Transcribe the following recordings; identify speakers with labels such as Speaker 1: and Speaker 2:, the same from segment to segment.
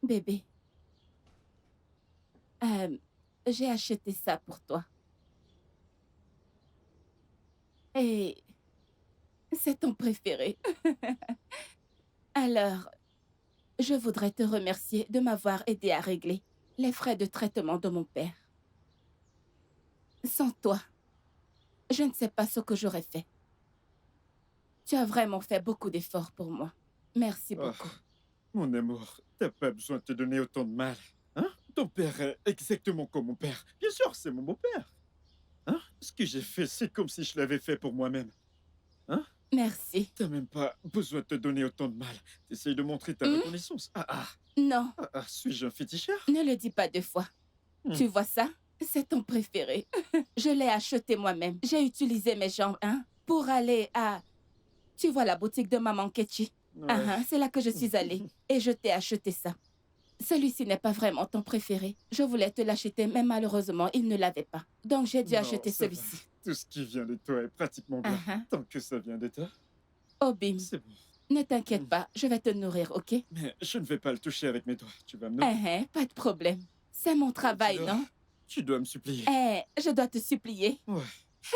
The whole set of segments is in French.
Speaker 1: Bébé, euh, j'ai acheté ça pour toi. Et c'est ton préféré. Alors, je voudrais te remercier de m'avoir aidé à régler les frais de traitement de mon père. Sans toi, je ne sais pas ce que j'aurais fait. Tu as vraiment fait beaucoup d'efforts pour moi. Merci
Speaker 2: Oh,
Speaker 1: beaucoup.
Speaker 2: mon amour, t'as pas besoin de te donner autant de mal. Hein? Ton père est exactement comme mon père. Bien sûr, c'est mon beau-père. Hein? Ce que j'ai fait, c'est comme si je l'avais fait pour moi-même. Hein?
Speaker 1: Merci.
Speaker 2: T'as même pas besoin de te donner autant de mal. T'essayes de montrer ta
Speaker 1: Hmm?
Speaker 2: reconnaissance.
Speaker 1: Non,
Speaker 2: Suis-je un féticheur?
Speaker 1: ne le dis pas deux fois.
Speaker 2: Hmm.
Speaker 1: Tu vois ça? C'est ton préféré. Je l'ai acheté moi-même. J'ai utilisé mes jambes, hein, pour aller à... Tu vois la boutique de Maman Ketchi? Ah,
Speaker 2: Ouais.
Speaker 1: ah, c'est là que je suis allée. Et je t'ai acheté ça. Celui-ci n'est pas vraiment ton préféré. Je voulais te l'acheter, mais malheureusement, il ne l'avait pas. Donc, j'ai dû
Speaker 2: Non,
Speaker 1: acheter
Speaker 2: ça va.
Speaker 1: celui-ci.
Speaker 2: Tout ce qui vient de toi est pratiquement
Speaker 1: Ah,
Speaker 2: bien.
Speaker 1: ah.
Speaker 2: Tant que ça vient de toi,
Speaker 1: Oh, Bim,
Speaker 2: c'est bon.
Speaker 1: ne t'inquiète
Speaker 2: Hmm.
Speaker 1: pas, je vais te nourrir, ok?
Speaker 2: Mais je ne vais pas le toucher avec mes doigts. Tu vas me
Speaker 1: Ah,
Speaker 2: nourrir.
Speaker 1: ah, pas de problème. C'est mon
Speaker 2: Oh,
Speaker 1: travail, non?
Speaker 2: tu dois me supplier.
Speaker 1: Je dois te supplier.
Speaker 2: Ouais.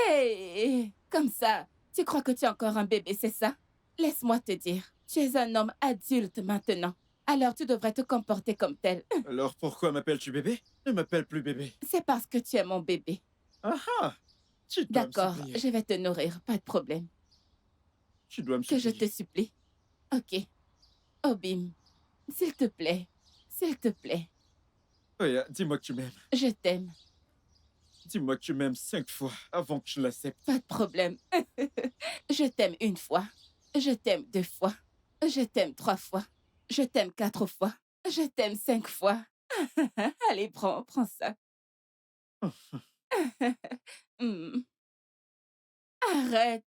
Speaker 1: Hey, comme ça, tu crois que tu es encore un bébé, c'est ça? Laisse-moi te dire, tu es un homme adulte maintenant. Alors tu devrais te comporter comme tel.
Speaker 2: Alors pourquoi m'appelles-tu bébé? Ne m'appelle plus bébé.
Speaker 1: C'est parce que tu es mon bébé.
Speaker 2: Ah ah! Tu dois me
Speaker 1: D'accord,
Speaker 2: supplier.
Speaker 1: je vais te nourrir, pas de problème.
Speaker 2: Tu dois me
Speaker 1: Que je te
Speaker 2: supplier.
Speaker 1: supplie. Ok. Obim, s'il te plaît. S'il te plaît.
Speaker 2: Oya, dis-moi que tu m'aimes.
Speaker 1: Je t'aime.
Speaker 2: Dis-moi que tu m'aimes 5 fois avant que je l'accepte.
Speaker 1: Pas de problème. Je t'aime une fois. Je t'aime deux fois. Je t'aime trois fois. Je t'aime quatre fois. Je t'aime cinq fois. Allez, prends ça. Hmm. Arrête.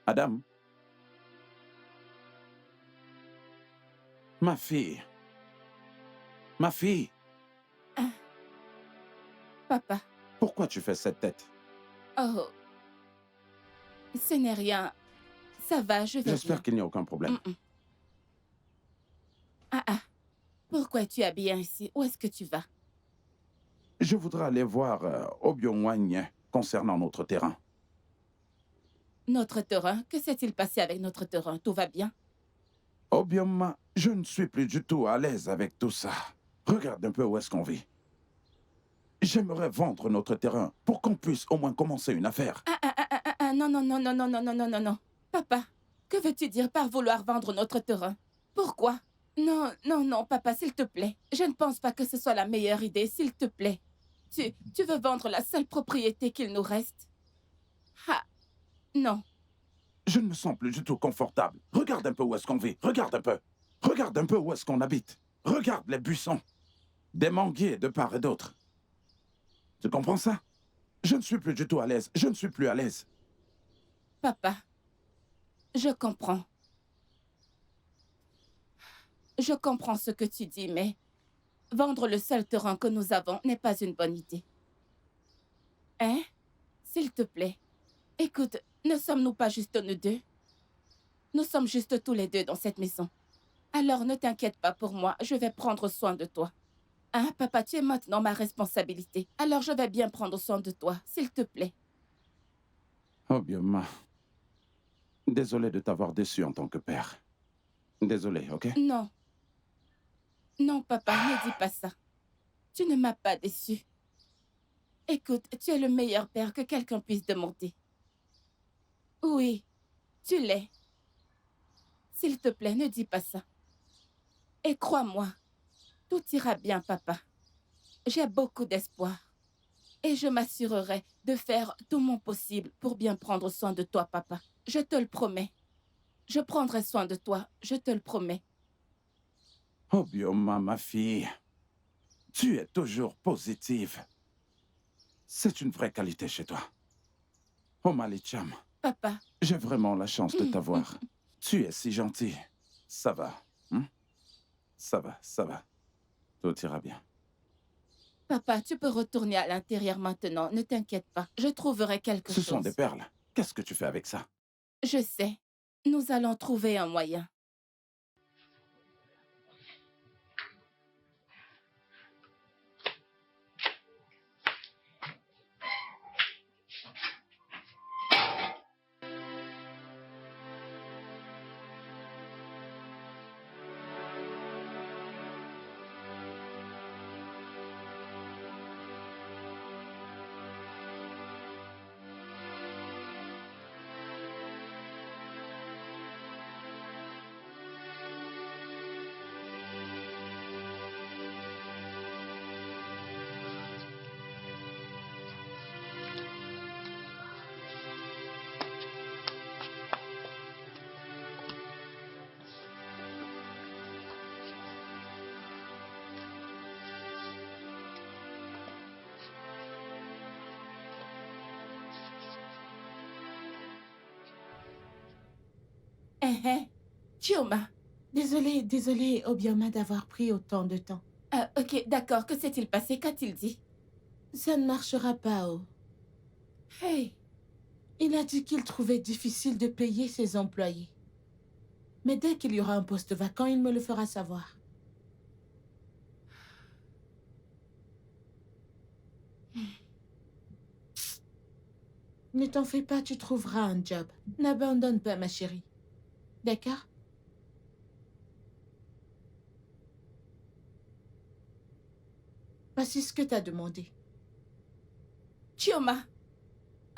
Speaker 3: Adam, ma fille, ma fille,
Speaker 1: Ah, papa.
Speaker 3: pourquoi tu fais cette tête?
Speaker 1: Oh, ce n'est rien. Ça va, je vais
Speaker 3: J'espère
Speaker 1: bien.
Speaker 3: qu'il n'y a aucun problème.
Speaker 1: Mm. Ah, ah. Pourquoi tu es bien ici? Où est-ce que tu vas?
Speaker 3: Je voudrais aller voir Obiong concernant notre terrain.
Speaker 1: Notre terrain? Que s'est-il passé avec notre terrain? Tout va bien?
Speaker 3: Obiom, je ne suis plus du tout à l'aise avec tout ça. Regarde un peu où est-ce qu'on vit. J'aimerais vendre notre terrain pour qu'on puisse au moins commencer une affaire.
Speaker 1: Non, non, non, non, non, non, non, non, non, non. Papa, que veux-tu dire par vouloir vendre notre terrain? Pourquoi? Non, non, non, papa, s'il te plaît. Je ne pense pas que ce soit la meilleure idée, s'il te plaît. Tu veux vendre la seule propriété qu'il nous reste? Ah, non.
Speaker 3: Je ne me sens plus du tout confortable. Regarde un peu où est-ce qu'on vit. Regarde un peu. Regarde un peu où est-ce qu'on habite. Regarde les buissons. Des manguiers de part et d'autre. Tu comprends ça? Je ne suis plus du tout à l'aise. Je ne suis plus à l'aise.
Speaker 1: Papa, je comprends. Je comprends ce que tu dis, mais vendre le seul terrain que nous avons n'est pas une bonne idée. Hein? S'il te plaît. Écoute, ne sommes-nous pas juste nous deux? Nous sommes juste tous les deux dans cette maison. Alors ne t'inquiète pas pour moi, je vais prendre soin de toi. Hein, papa, tu es maintenant ma responsabilité. Alors je vais bien prendre soin de toi, s'il te plaît.
Speaker 3: Obioma, désolé de t'avoir déçu en tant que père. Désolé, ok?
Speaker 1: Non. Non, papa, ne dis pas ça. Tu ne m'as pas déçu. Écoute, tu es le meilleur père que quelqu'un puisse demander. Oui, tu l'es. S'il te plaît, ne dis pas ça. Et crois-moi, tout ira bien, papa. J'ai beaucoup d'espoir. Et je m'assurerai de faire tout mon possible pour bien prendre soin de toi, papa. Je te le promets. Je prendrai soin de toi, je te le promets.
Speaker 3: Obioma, ma fille, tu es toujours positive. C'est une vraie qualité chez toi. Omali-cham,
Speaker 1: Papa.
Speaker 3: j'ai vraiment la chance de t'avoir. Tu es si gentil. Ça va. Hein? Ça va, ça va. Tout ira bien.
Speaker 1: Papa, tu peux retourner à l'intérieur maintenant, ne t'inquiète pas. Je trouverai quelque chose.
Speaker 3: Ce sont des perles. Qu'est-ce que tu fais avec ça?
Speaker 1: Je sais. Nous allons trouver un moyen. Chioma.
Speaker 4: Désolée, Obioma, d'avoir pris autant de temps.
Speaker 1: Ok, d'accord. Que s'est-il passé? Qu'a-t-il dit?
Speaker 4: Ça ne marchera pas, Oh.
Speaker 1: Hey.
Speaker 4: Il a dit qu'il trouvait difficile de payer ses employés. Mais dès qu'il y aura un poste vacant, il me le fera savoir. Ne t'en fais pas, tu trouveras un job. N'abandonne pas, ma chérie. D'accord? Voici ce que t'as demandé.
Speaker 1: Chioma.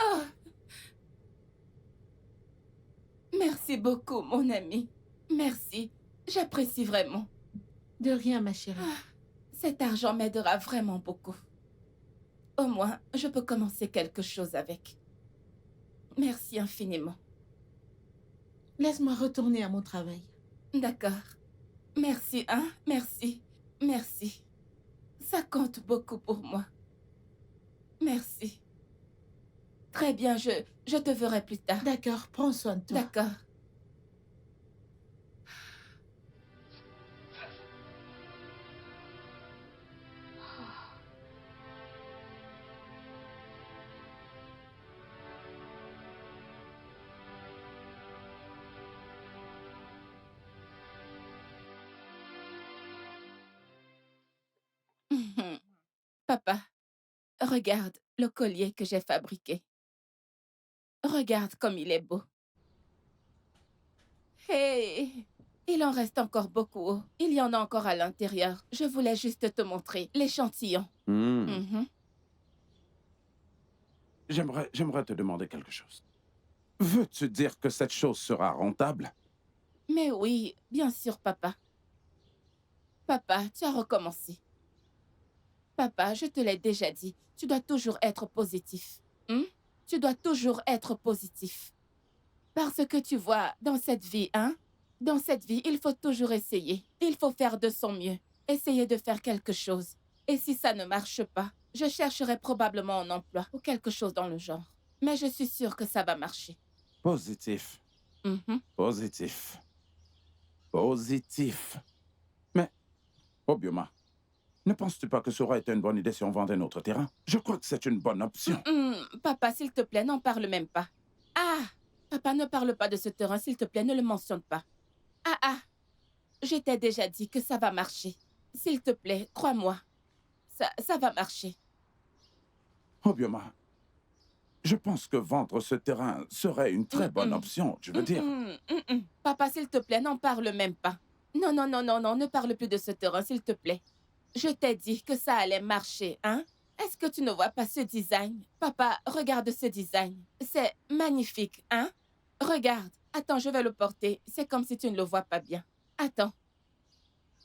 Speaker 1: Oh. Merci beaucoup, mon ami. Merci. J'apprécie vraiment.
Speaker 4: De rien, ma chérie.
Speaker 1: Cet argent m'aidera vraiment beaucoup. Au moins, je peux commencer quelque chose avec. Merci infiniment.
Speaker 4: Laisse-moi retourner à mon travail.
Speaker 1: D'accord. Merci, hein? Merci. Merci. Ça compte beaucoup pour moi. Merci. Très bien, je te verrai plus tard.
Speaker 4: D'accord, prends soin de toi.
Speaker 1: D'accord. Papa, regarde le collier que j'ai fabriqué. Regarde comme il est beau. Hey, il en reste encore beaucoup. Il y en a encore à l'intérieur. Je voulais juste te montrer l'échantillon. Mhm.
Speaker 3: J'aimerais te demander quelque chose. Veux-tu dire que cette chose sera rentable?
Speaker 1: Mais oui, bien sûr, papa. Papa, tu as recommencé. Papa, je te l'ai déjà dit, tu dois toujours être positif. Tu dois toujours être positif. Parce que tu vois, dans cette vie, dans cette vie, il faut toujours essayer. Il faut faire de son mieux. Essayer de faire quelque chose. Et si ça ne marche pas, je chercherai probablement un emploi ou quelque chose dans le genre. Mais je suis sûre que ça va marcher.
Speaker 3: Positif.
Speaker 1: Mhm.
Speaker 3: Positif. Positif. Mais, Obioma, ne penses-tu pas que ça aurait été une bonne idée si on vendait notre terrain? Je crois que c'est une bonne option.
Speaker 1: Papa, s'il te plaît, n'en parle même pas. Ah! Papa, ne parle pas de ce terrain, s'il te plaît, ne le mentionne pas. Ah! Je t'ai déjà dit que ça va marcher. S'il te plaît, crois-moi. ça va marcher.
Speaker 3: Obioma, je pense que vendre ce terrain serait une très bonne option, je veux dire.
Speaker 1: Papa, s'il te plaît, n'en parle même pas. Non, non, non, non, non, ne parle plus de ce terrain, s'il te plaît. Je t'ai dit que ça allait marcher, hein? Est-ce que tu ne vois pas ce design? Papa, regarde ce design. C'est magnifique, hein? Regarde. Attends, je vais le porter. C'est comme si tu ne le vois pas bien. Attends.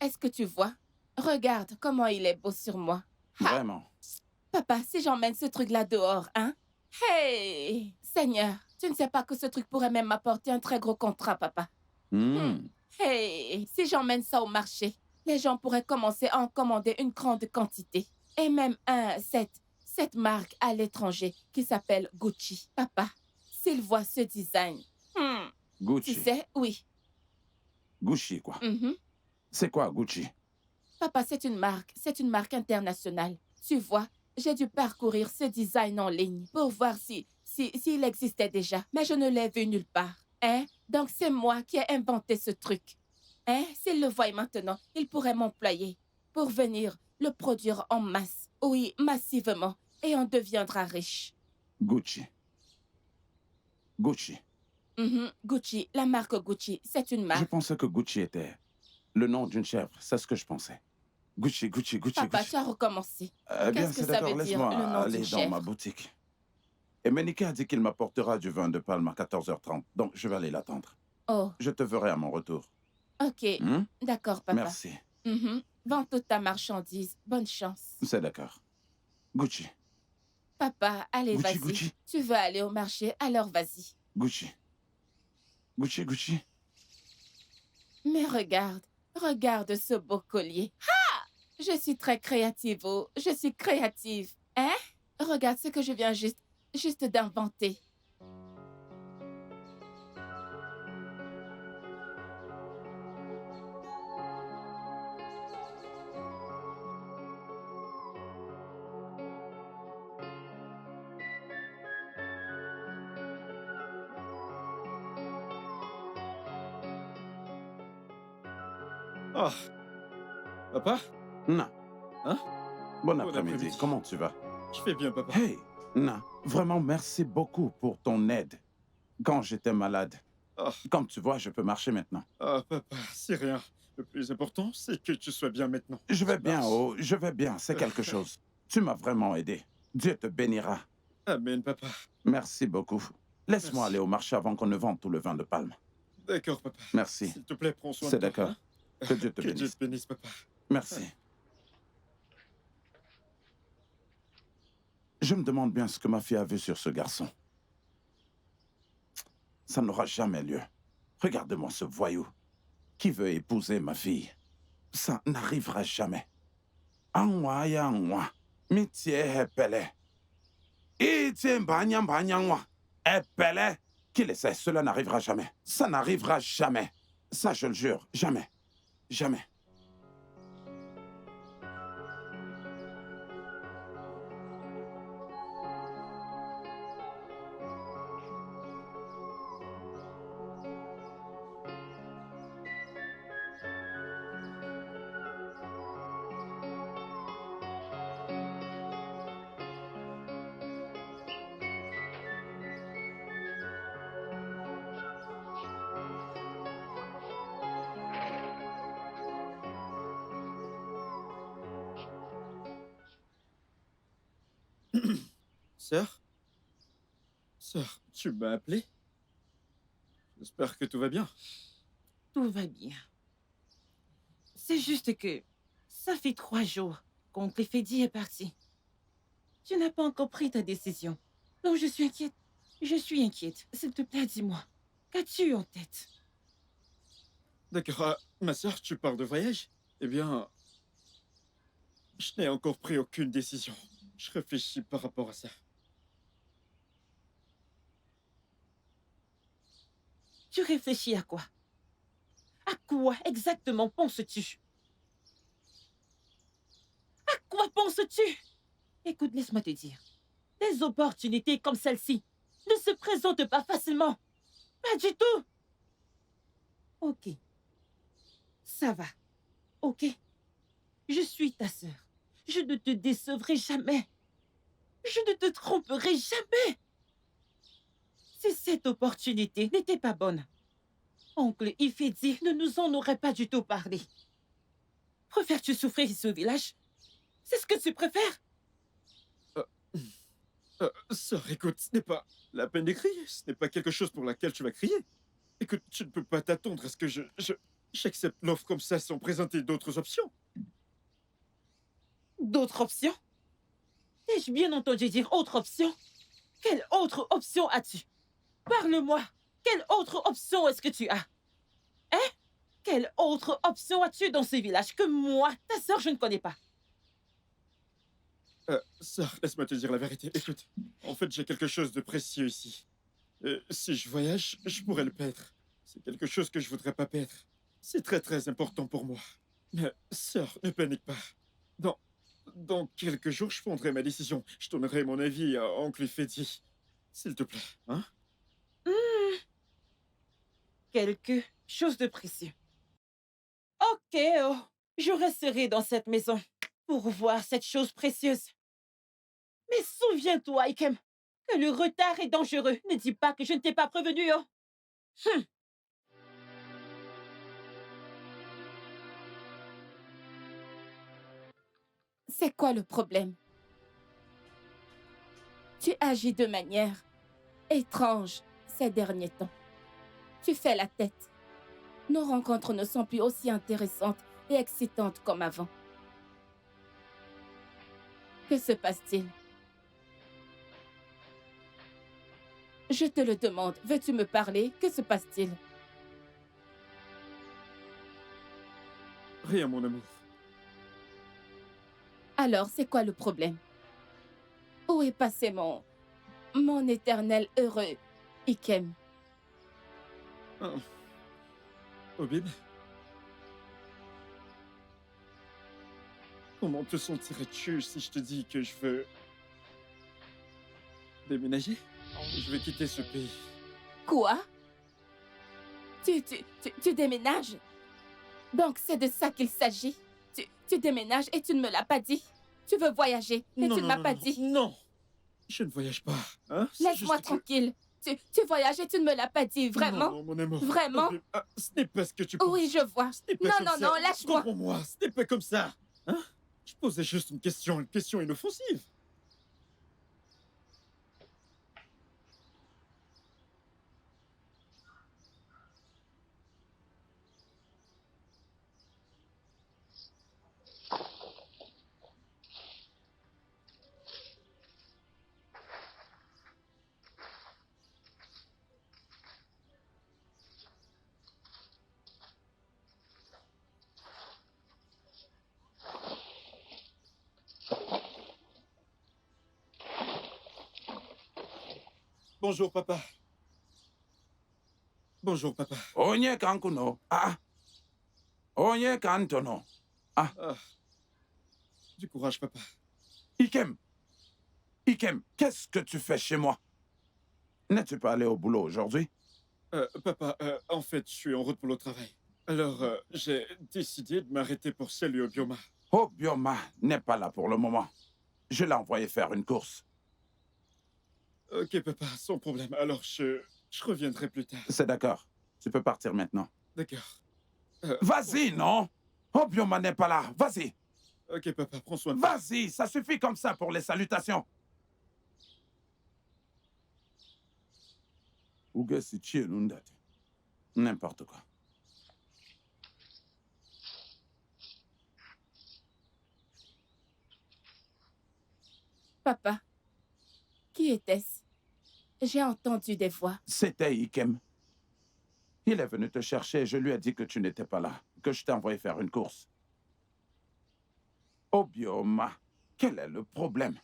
Speaker 1: Est-ce que tu vois? Regarde comment il est beau sur moi.
Speaker 3: Vraiment.
Speaker 1: Papa, si j'emmène ce truc-là dehors, hein? Hey! Seigneur, tu ne sais pas que ce truc pourrait même m'apporter un très gros contrat, papa. Hey! Si j'emmène ça au marché, les gens pourraient commencer à en commander une grande quantité. Et même cette marque à l'étranger qui s'appelle Gucci. Papa, s'ils voient ce design,
Speaker 3: Gucci.
Speaker 1: tu sais, oui.
Speaker 3: Gucci, quoi.
Speaker 1: Mhm.
Speaker 3: C'est quoi, Gucci?
Speaker 1: Papa, c'est une marque internationale. Tu vois, j'ai dû parcourir ce design en ligne pour voir s'il existait déjà, mais je ne l'ai vu nulle part. Hein? Donc c'est moi qui ai inventé ce truc. Hein? S'il le voit maintenant, il pourrait m'employer pour venir le produire en masse. Oui, massivement. Et on deviendra riche.
Speaker 3: Gucci. Gucci.
Speaker 1: Gucci, la marque Gucci, c'est une
Speaker 3: Je
Speaker 1: marque.
Speaker 3: pensais que Gucci était le nom d'une chèvre. C'est ce que je pensais. Gucci, Gucci, Gucci,
Speaker 1: Papa,
Speaker 3: Gucci.
Speaker 1: tu as recommencé.
Speaker 3: Eh bien,
Speaker 1: Qu'est-ce que
Speaker 3: c'est
Speaker 1: ça
Speaker 3: d'accord.
Speaker 1: veut dire,
Speaker 3: Laisse-moi
Speaker 1: le nom
Speaker 3: aller
Speaker 1: d'une
Speaker 3: dans ma
Speaker 1: chèvre?
Speaker 3: boutique. Et Méniké a dit qu'il m'apportera du vin de palme à 14h30. Donc, je vais aller l'attendre.
Speaker 1: Oh,
Speaker 3: Je te verrai à mon retour.
Speaker 1: ok.
Speaker 3: Hmm?
Speaker 1: D'accord, papa.
Speaker 3: Merci.
Speaker 1: Vends toute ta marchandise. Bonne chance.
Speaker 3: C'est d'accord. Gucci.
Speaker 1: Papa, allez,
Speaker 3: Gucci,
Speaker 1: vas-y.
Speaker 3: Gucci.
Speaker 1: Tu veux aller au marché, alors vas-y.
Speaker 3: Gucci. Gucci, Gucci.
Speaker 1: Mais regarde ce beau collier. Ha! Je suis très créative, oh. Je suis créative. Hein? Regarde ce que je viens juste d'inventer.
Speaker 2: Oh. Papa?
Speaker 3: Na.
Speaker 2: Hein?
Speaker 3: Bon
Speaker 2: Bon
Speaker 3: après-midi.
Speaker 2: après-midi.
Speaker 3: Comment tu vas?
Speaker 2: Je fais bien, papa.
Speaker 3: Hey, Na. Vraiment, merci beaucoup pour ton aide quand j'étais malade.
Speaker 2: Oh.
Speaker 3: Comme tu vois, je peux marcher maintenant.
Speaker 2: Ah, papa, c'est rien. Le plus important, c'est que tu sois bien maintenant.
Speaker 3: Je vais
Speaker 2: Ça
Speaker 3: bien,
Speaker 2: marche.
Speaker 3: oh, je vais bien. C'est quelque chose. Tu m'as vraiment aidé. Dieu te bénira.
Speaker 2: Amen, papa.
Speaker 3: Merci beaucoup. Laisse-moi
Speaker 2: Merci.
Speaker 3: aller au marché avant qu'on ne vende tout le vin de palme.
Speaker 2: D'accord, papa.
Speaker 3: Merci.
Speaker 2: S'il te plaît, prends soin de
Speaker 3: C'est
Speaker 2: toi.
Speaker 3: d'accord.
Speaker 2: hein.
Speaker 3: Que Dieu te
Speaker 2: Que Dieu
Speaker 3: bénisse.
Speaker 2: te bénisse, papa.
Speaker 3: Merci. Je me demande bien ce que ma fille a vu sur ce garçon. Ça n'aura jamais lieu. Regarde-moi ce voyou qui veut épouser ma fille. Ça n'arrivera jamais. Anwa ya anwa, mitie hepele. Itie mbanyangwa, hepele. Qu'il essaie, cela n'arrivera jamais. Ça n'arrivera jamais. Ça, je le jure, jamais. Jamais.
Speaker 2: Sœur? Sœur, tu m'as appelé? J'espère que tout va bien.
Speaker 5: Tout va bien. C'est juste que ça fait 3 jours qu'oncle Fedi est parti. Tu n'as pas encore pris ta décision. Donc je suis inquiète. Je suis inquiète. S'il te plaît, dis-moi. Qu'as-tu en tête?
Speaker 2: D'accord. Ma sœur, tu pars de voyage? Eh bien, je n'ai encore pris aucune décision. Je réfléchis par rapport à ça.
Speaker 5: Tu réfléchis à quoi? À quoi exactement penses-tu? À quoi penses-tu? Écoute, laisse-moi te dire. Des opportunités comme celle-ci ne se présentent pas facilement. Pas du tout. Ok. Ça va. Ok. Je suis ta sœur. Je ne te décevrai jamais. Je ne te tromperai jamais. Si cette opportunité n'était pas bonne, oncle Ifedi ne nous en aurait pas du tout parlé. Préfères-tu souffrir ici au village? C'est ce que tu préfères?
Speaker 2: Sœur, écoute, ce n'est pas la peine de crier. Ce n'est pas quelque chose pour laquelle tu vas crier. Écoute, tu ne peux pas t'attendre à ce que j'accepte l'offre comme ça sans présenter d'autres options.
Speaker 5: D'autres options? T'ai-je bien entendu dire autre option? Quelle autre option as-tu? Parle-moi. Quelle autre option est-ce que tu as? Hein? Quelle autre option as-tu dans ce village que moi, ta sœur, je ne connais pas?
Speaker 2: Sœur, laisse-moi te dire la vérité. Écoute, en fait, j'ai quelque chose de précieux ici. Si je voyage, je pourrais le perdre. C'est quelque chose que je voudrais pas perdre. C'est très très important pour moi. Mais, sœur, ne panique pas. Dans quelques jours, je prendrai ma décision. Je donnerai mon avis à oncle Ifedi. S'il te plaît, hein?
Speaker 5: Quelque chose de précieux. Ok, oh. Je resterai dans cette maison pour voir cette chose précieuse. Mais souviens-toi, Ikem, que le retard est dangereux. Ne dis pas que je ne t'ai pas prévenu, oh.
Speaker 1: C'est quoi le problème? Tu agis de manière étrange ces derniers temps. Tu fais la tête. Nos rencontres ne sont plus aussi intéressantes et excitantes comme avant. Que se passe-t-il? Je te le demande. Veux-tu me parler? Que se passe-t-il?
Speaker 2: Rien, mon amour.
Speaker 1: Alors, c'est quoi le problème? Où est passé mon éternel heureux Ikem?
Speaker 2: Obib? Comment te sentirais-tu si je te dis que je veux déménager? Je vais quitter ce pays.
Speaker 1: Quoi? Tu déménages? Donc, c'est de ça qu'il s'agit? Tu déménages et tu ne me l'as pas dit? Tu veux voyager et tu ne m'as pas dit?
Speaker 2: Non, je ne voyage pas. Hein? C'est
Speaker 1: Laisse-moi
Speaker 2: juste que-
Speaker 1: tranquille. Tu voyages et tu ne me l'as pas dit, vraiment?
Speaker 2: Non, mon amour.
Speaker 1: Vraiment?
Speaker 2: Obib, ce n'est pas ce que tu penses.
Speaker 1: Oui, je vois.
Speaker 2: Ce n'est pas
Speaker 1: Non,
Speaker 2: comme
Speaker 1: non,
Speaker 2: ça.
Speaker 1: non, lâche-moi.
Speaker 2: Comprends-moi, ce n'est pas comme ça. Hein? Je posais juste une question inoffensive. Bonjour, papa. Bonjour, papa.
Speaker 3: Onye kankuno. Ah. Onye kantono.
Speaker 2: Ah. Du courage, papa.
Speaker 3: Ikem. Ikem, qu'est-ce que tu fais chez moi? N'es-tu pas allé au boulot aujourd'hui?
Speaker 2: Papa, en fait, je suis en route pour le travail. Alors, j'ai décidé de m'arrêter pour saluer Obioma.
Speaker 3: Obioma n'est pas là pour le moment. Je l'ai envoyé faire une course.
Speaker 2: Ok, papa, sans problème. Alors, je reviendrai plus tard.
Speaker 3: C'est d'accord. Tu peux partir maintenant.
Speaker 2: D'accord.
Speaker 3: Vas-y, non? Obioma n'est pas là. Vas-y.
Speaker 2: Ok, papa, prends soin de toi.
Speaker 3: Vas-y, ça suffit comme ça pour les salutations. N'importe quoi.
Speaker 1: Papa, qui était-ce? J'ai entendu des voix.
Speaker 3: C'était Ikem. Il est venu te chercher et je lui ai dit que tu n'étais pas là, que je t'ai envoyé faire une course. Obioma, quel est le problème?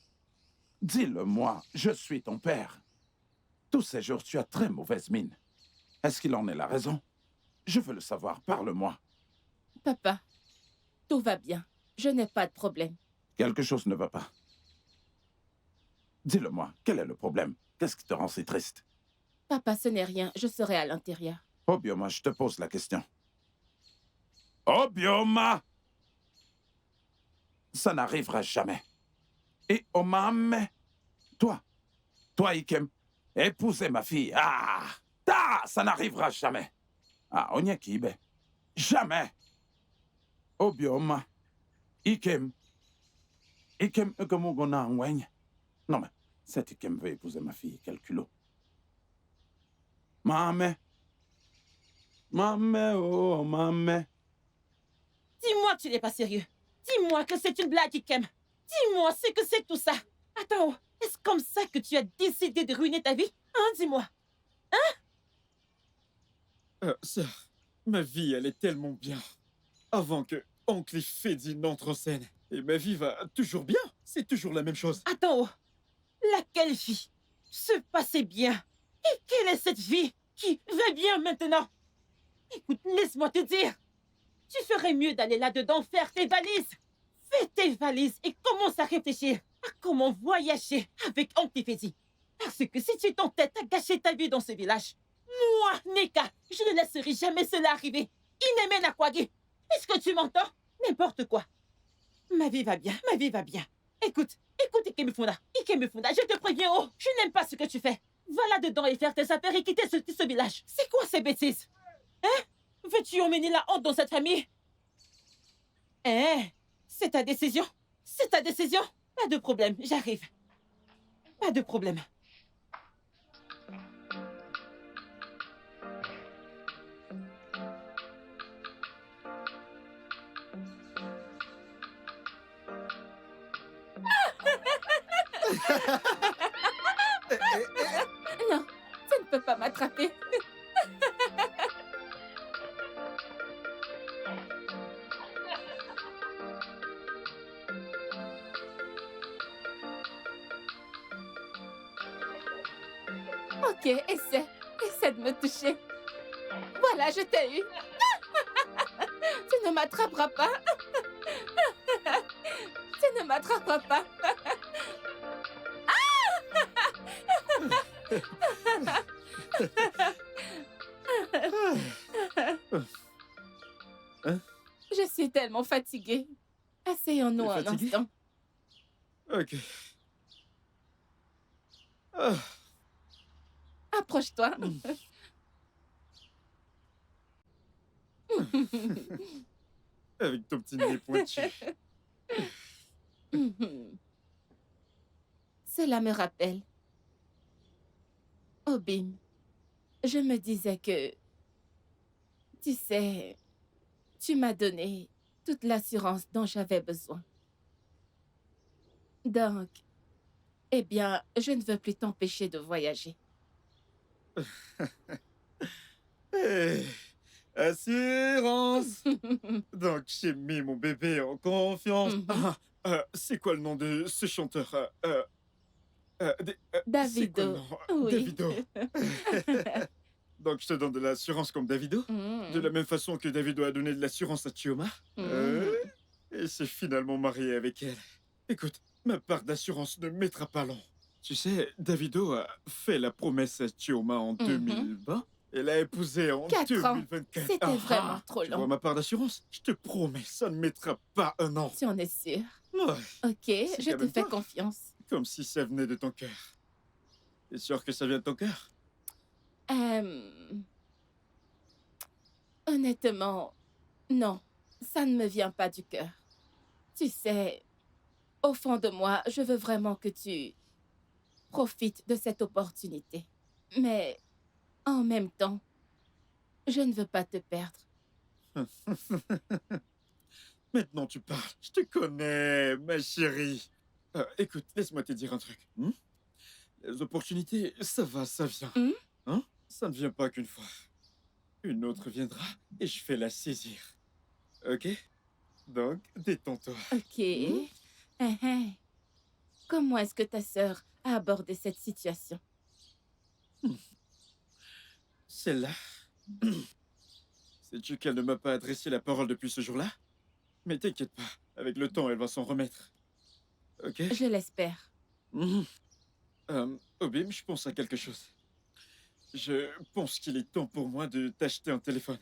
Speaker 3: Dis-le-moi, je suis ton père. Tous ces jours, tu as très mauvaise mine. Est-ce qu'il en est la raison? Je veux le savoir, parle-moi.
Speaker 1: Papa, tout va bien. Je n'ai pas de problème.
Speaker 3: Quelque chose ne va pas. Dis-le-moi, quel est le problème? Qu'est-ce qui te rend si triste?
Speaker 1: Papa, ce n'est rien. Je serai à l'intérieur.
Speaker 3: Obioma, je te pose la question. Obioma! Ça n'arrivera jamais. Et Omame, toi, Ikem, épouser ma fille. Ça n'arrivera jamais. Onyekibe. Jamais. Obioma. Ikem. Ikem, Ekomogona Ngweny. Non, mais cet Ikem veut épouser ma fille. Quel culot. Mame. Mame, oh, mame.
Speaker 5: Dis-moi que tu n'es pas sérieux. Dis-moi que c'est une blague, Ikem. Dis-moi ce que c'est tout ça. Attends, est-ce comme ça que tu as décidé de ruiner ta vie? Hein, dis-moi.
Speaker 2: Sœur, ma vie allait tellement bien. Avant que Oncle Fedi n'entre en scène. Et ma vie va toujours bien. C'est toujours la même chose.
Speaker 5: Attends, laquelle vie se passait bien? Et quelle est cette vie qui va bien maintenant? Écoute, laisse-moi te dire. Tu ferais mieux d'aller là-dedans faire tes valises. Fais tes valises et commence à réfléchir à comment voyager avec Oncle Fedi. Parce que si tu t'entêtes à gâcher ta vie dans ce village, moi, Neka, je ne laisserai jamais cela arriver. Ineme Nakwagi. Est-ce que tu m'entends? N'importe quoi. Ma vie va bien, ma vie va bien. Écoute, Ikemifuna, je te préviens, oh, je n'aime pas ce que tu fais. Va là-dedans et faire tes affaires et quitter ce village. C'est quoi ces bêtises? Hein? Veux-tu emmener la honte dans cette famille? Hein? C'est ta décision? C'est ta décision? Pas de problème, j'arrive. Pas de problème.
Speaker 1: Non, ça ne peut pas m'attraper. Ok, essaie de me toucher. Voilà, je t'ai eu. Tu ne m'attraperas pas. Tu ne m'attraperas pas. Je suis tellement fatiguée. Asseyons-nous un
Speaker 2: Fatiguée?
Speaker 1: instant.
Speaker 2: Ok. Ah,
Speaker 1: Approche-toi.
Speaker 2: avec ton petit nez pointu.
Speaker 1: Cela me rappelle. Obim, je me disais que, tu sais, tu m'as donné toute l'assurance dont j'avais besoin. Donc, eh bien, je ne veux plus t'empêcher de voyager.
Speaker 2: Hey, assurance. Donc, j'ai mis mon bébé en confiance.
Speaker 1: Mhm.
Speaker 2: C'est quoi le nom de ce chanteur c'est quoi le
Speaker 1: Davido.
Speaker 2: nom?
Speaker 1: Oui.
Speaker 2: Davido. Donc, je te donne de l'assurance comme Davido. De la même façon que Davido a donné de l'assurance à Chioma. Et s'est finalement marié avec elle. Écoute, ma part d'assurance ne mettra pas long. Tu sais, Davido a fait la promesse à Chioma en 2020. Et l'a épousée en
Speaker 1: 4 ans.
Speaker 2: 2024.
Speaker 1: C'était vraiment trop
Speaker 2: Tu vois
Speaker 1: long.
Speaker 2: ma part d'assurance? Je te promets, ça ne mettra pas un an.
Speaker 1: Si on est sûr.
Speaker 2: Ouais,
Speaker 1: Ok, je
Speaker 2: quand
Speaker 1: te
Speaker 2: même
Speaker 1: fais
Speaker 2: toi.
Speaker 1: confiance.
Speaker 2: comme si ça venait de ton cœur. T'es sûr que ça vient de ton cœur?
Speaker 1: Honnêtement, non, ça ne me vient pas du cœur. Tu sais, au fond de moi, je veux vraiment que tu profites de cette opportunité. Mais en même temps, je ne veux pas te perdre.
Speaker 2: Maintenant tu parles. Je te connais, ma chérie. Écoute, laisse-moi te dire un truc. Les opportunités, ça va, ça vient. Hein? Ça ne vient pas qu'une fois. Une autre viendra et je vais la saisir. Ok? Donc, détends-toi.
Speaker 1: Ok. Comment est-ce que ta sœur a abordé cette situation?
Speaker 2: Celle-là. Sais-tu qu'elle ne m'a pas adressé la parole depuis ce jour-là? Mais t'inquiète pas, avec le temps, elle va s'en remettre. Ok?
Speaker 1: Je l'espère.
Speaker 2: Obim, je pense à quelque chose. Je pense qu'il est temps pour moi de t'acheter un téléphone.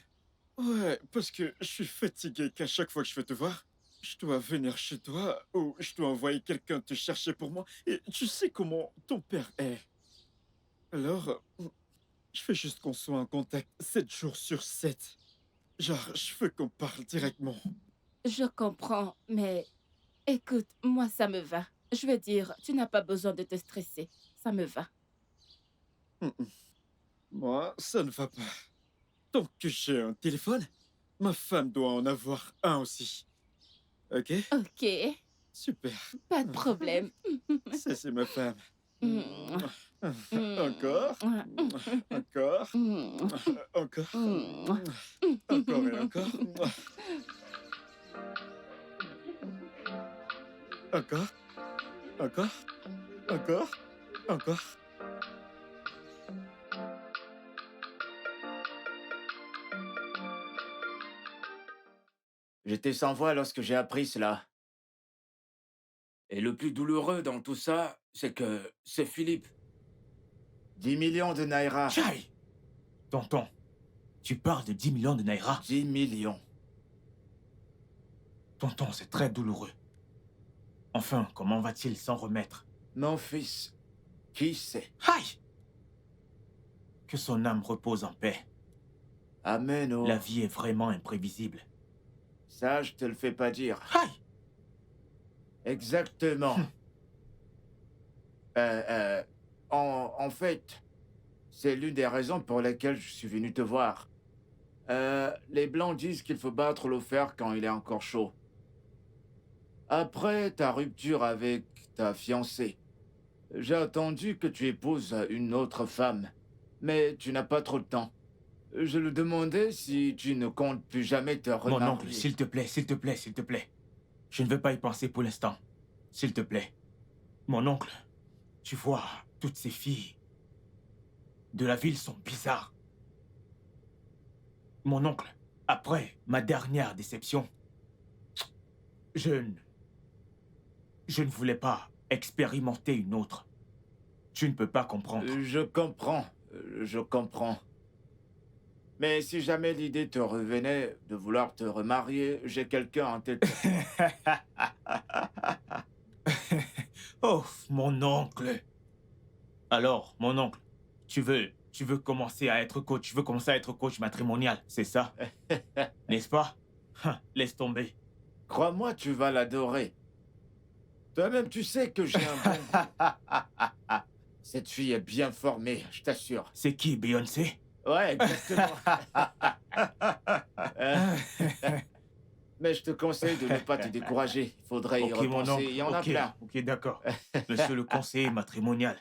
Speaker 2: Ouais, parce que je suis fatigué qu'à chaque fois que je veux te voir, je dois venir chez toi ou je dois envoyer quelqu'un te chercher pour moi. Et tu sais comment ton père est. Alors, je veux juste qu'on soit en contact 7 jours sur 7. Genre, je veux qu'on parle directement.
Speaker 1: Je comprends, mais écoute, moi, ça me va. Je veux dire, tu n'as pas besoin de te stresser. Ça me va.
Speaker 2: Mm, mm. Moi, ça ne va pas. Tant que j'ai un téléphone, ma femme doit en avoir un aussi. Ok?
Speaker 1: Ok,
Speaker 2: Super.
Speaker 1: pas de problème.
Speaker 2: Ça, c'est ma femme.
Speaker 1: Mm,
Speaker 2: Encore.
Speaker 1: mm,
Speaker 2: Encore.
Speaker 1: mm,
Speaker 2: Encore.
Speaker 1: mm.
Speaker 2: Encore et encore. Encore. Encore. Encore. Encore.
Speaker 6: J'étais sans voix lorsque j'ai appris cela. Et le plus douloureux dans tout ça, c'est que c'est Philippe. 10 millions de Naira.
Speaker 7: Chai! Tonton, tu parles de 10 millions de Naira?
Speaker 6: 10 millions.
Speaker 7: Tonton, c'est très douloureux. Enfin, comment va-t-il s'en remettre?
Speaker 6: Mon fils, qui sait?
Speaker 7: Aïe! Que son âme repose en paix.
Speaker 6: Amen. Oh.
Speaker 7: La vie est vraiment imprévisible.
Speaker 6: Ça, je te le fais pas dire.
Speaker 7: Aïe!
Speaker 6: Exactement. En fait, c'est l'une des raisons pour lesquelles je suis venu te voir. Les Blancs disent qu'il faut battre le fer quand il est encore chaud. Après ta rupture avec ta fiancée, j'ai entendu que tu épouses une autre femme, mais tu n'as pas trop de temps. Je lui demandais si tu ne comptes plus jamais te remarier.
Speaker 7: Mon oncle, s'il te plaît, s'il te plaît, s'il te plaît. Je ne veux pas y penser pour l'instant. S'il te plaît. Mon oncle, tu vois, toutes ces filles de la ville sont bizarres. Mon oncle, après ma dernière déception, je ne voulais pas expérimenter une autre. Tu ne peux pas comprendre.
Speaker 6: Je comprends, je comprends. Mais si jamais l'idée te revenait de vouloir te remarier, j'ai quelqu'un en tête.
Speaker 7: Oh, mon oncle. Alors, mon oncle, tu veux commencer à être coach, tu veux commencer à être coach matrimonial, c'est ça? N'est-ce pas? Laisse tomber.
Speaker 6: Crois-moi, tu vas l'adorer. Toi-même, tu sais que j'ai un bon... Cette fille est bien formée, je t'assure.
Speaker 7: C'est qui, Beyoncé?
Speaker 6: Ouais, exactement. Euh, Mais je te conseille de ne pas te décourager. Il faudrait y
Speaker 7: Ok, mon
Speaker 6: repenser.
Speaker 7: oncle.
Speaker 6: Il y en a
Speaker 7: Ok,
Speaker 6: plein.
Speaker 7: ok, d'accord. Monsieur le conseiller matrimonial.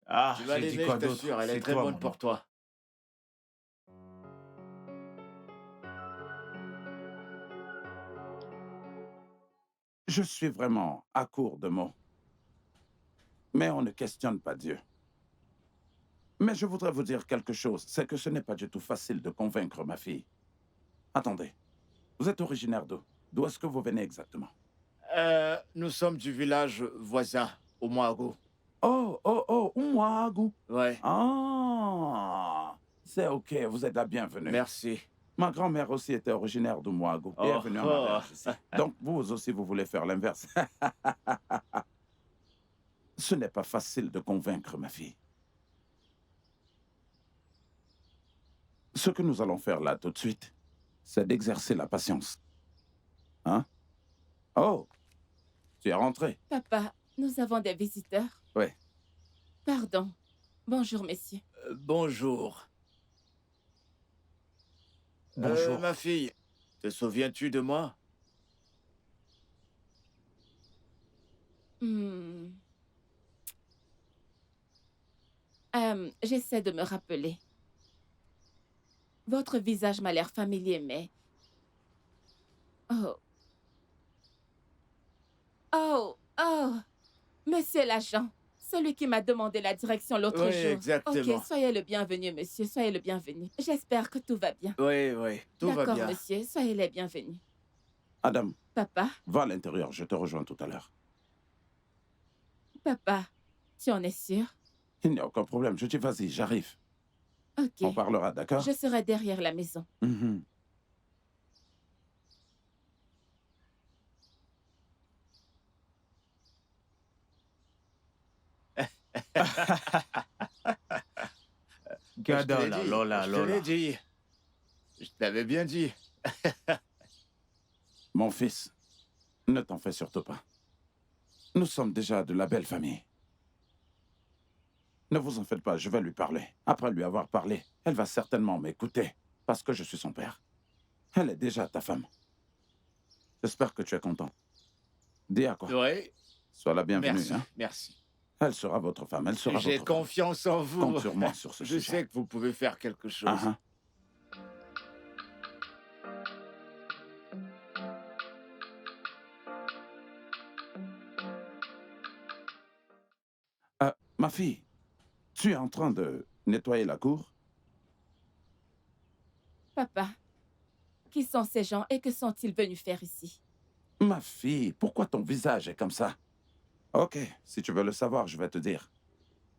Speaker 7: Ah,
Speaker 6: Tu vas
Speaker 7: j'ai dit
Speaker 6: l'aimer,
Speaker 7: quoi
Speaker 6: je
Speaker 7: d'autre?
Speaker 6: t'assure. Elle est
Speaker 7: C'est
Speaker 6: très
Speaker 7: toi,
Speaker 6: bonne
Speaker 7: mon
Speaker 6: pour
Speaker 7: oncle.
Speaker 6: toi.
Speaker 3: Je suis vraiment à court de mots. Mais on ne questionne pas Dieu. Mais je voudrais vous dire quelque chose, c'est que ce n'est pas du tout facile de convaincre ma fille. Attendez, vous êtes originaire d'où? D'où est-ce que vous venez exactement?
Speaker 6: Nous sommes du village voisin, au Moago.
Speaker 3: Oh, Ouagadougou.
Speaker 6: Ouais,
Speaker 3: Ah, c'est ok, vous êtes la bienvenue.
Speaker 6: merci.
Speaker 3: Ma grand-mère aussi était originaire d'Ouagadougou et est
Speaker 6: Oh,
Speaker 3: venue en
Speaker 6: oh.
Speaker 3: mariage ici. Donc vous aussi, vous voulez faire l'inverse. Ce n'est pas facile de convaincre ma fille. Ce que nous allons faire là tout de suite, c'est d'exercer la patience. Hein? Oh, tu es rentré.
Speaker 1: Papa, nous avons des visiteurs.
Speaker 3: Oui.
Speaker 1: Pardon. Bonjour, messieurs.
Speaker 6: Bonjour.
Speaker 7: Bonjour.
Speaker 6: Ma fille, te souviens-tu de moi?
Speaker 1: Hmm. J'essaie de me rappeler. Votre visage m'a l'air familier, mais... Oh. Oh. Monsieur l'agent, celui qui m'a demandé la direction l'autre
Speaker 6: Oui,
Speaker 1: jour.
Speaker 6: exactement.
Speaker 1: Ok, soyez le bienvenu, monsieur. Soyez le bienvenu. J'espère que tout va bien.
Speaker 6: Oui, tout va
Speaker 1: D'accord,
Speaker 6: bien.
Speaker 1: monsieur. Soyez les bienvenus.
Speaker 3: Adam,
Speaker 1: Papa,
Speaker 3: va à l'intérieur, je te rejoins tout à l'heure.
Speaker 1: papa, tu en es sûr?
Speaker 3: Il n'y a aucun problème, je dis vas-y, j'arrive.
Speaker 1: Ok.
Speaker 3: On parlera, d'accord?
Speaker 1: Je serai derrière la maison.
Speaker 3: Mhm.
Speaker 7: Gadala, lola,
Speaker 6: Je te
Speaker 7: lola.
Speaker 6: l'ai dit. Je t'avais bien dit.
Speaker 3: Mon fils, ne t'en fais surtout pas. Nous sommes déjà de la belle famille. Ne vous en faites pas, je vais lui parler. Après lui avoir parlé, elle va certainement m'écouter, parce que je suis son père. Elle est déjà ta femme. J'espère que tu es content. Dis à quoi?
Speaker 6: Oui,
Speaker 3: Sois la bienvenue.
Speaker 6: merci.
Speaker 3: Hein?
Speaker 6: Merci.
Speaker 3: Elle sera votre femme, elle sera
Speaker 6: J'ai
Speaker 3: votre femme.
Speaker 6: confiance en vous.
Speaker 3: Compte sur moi sur ce
Speaker 6: Je
Speaker 3: sujet.
Speaker 6: sais que vous pouvez faire quelque chose.
Speaker 3: Ah, ah. Ma fille, tu es en train de nettoyer la cour?
Speaker 1: Papa, qui sont ces gens et que sont-ils venus faire ici?
Speaker 3: Ma fille, pourquoi ton visage est comme ça? Ok, si tu veux le savoir, je vais te dire.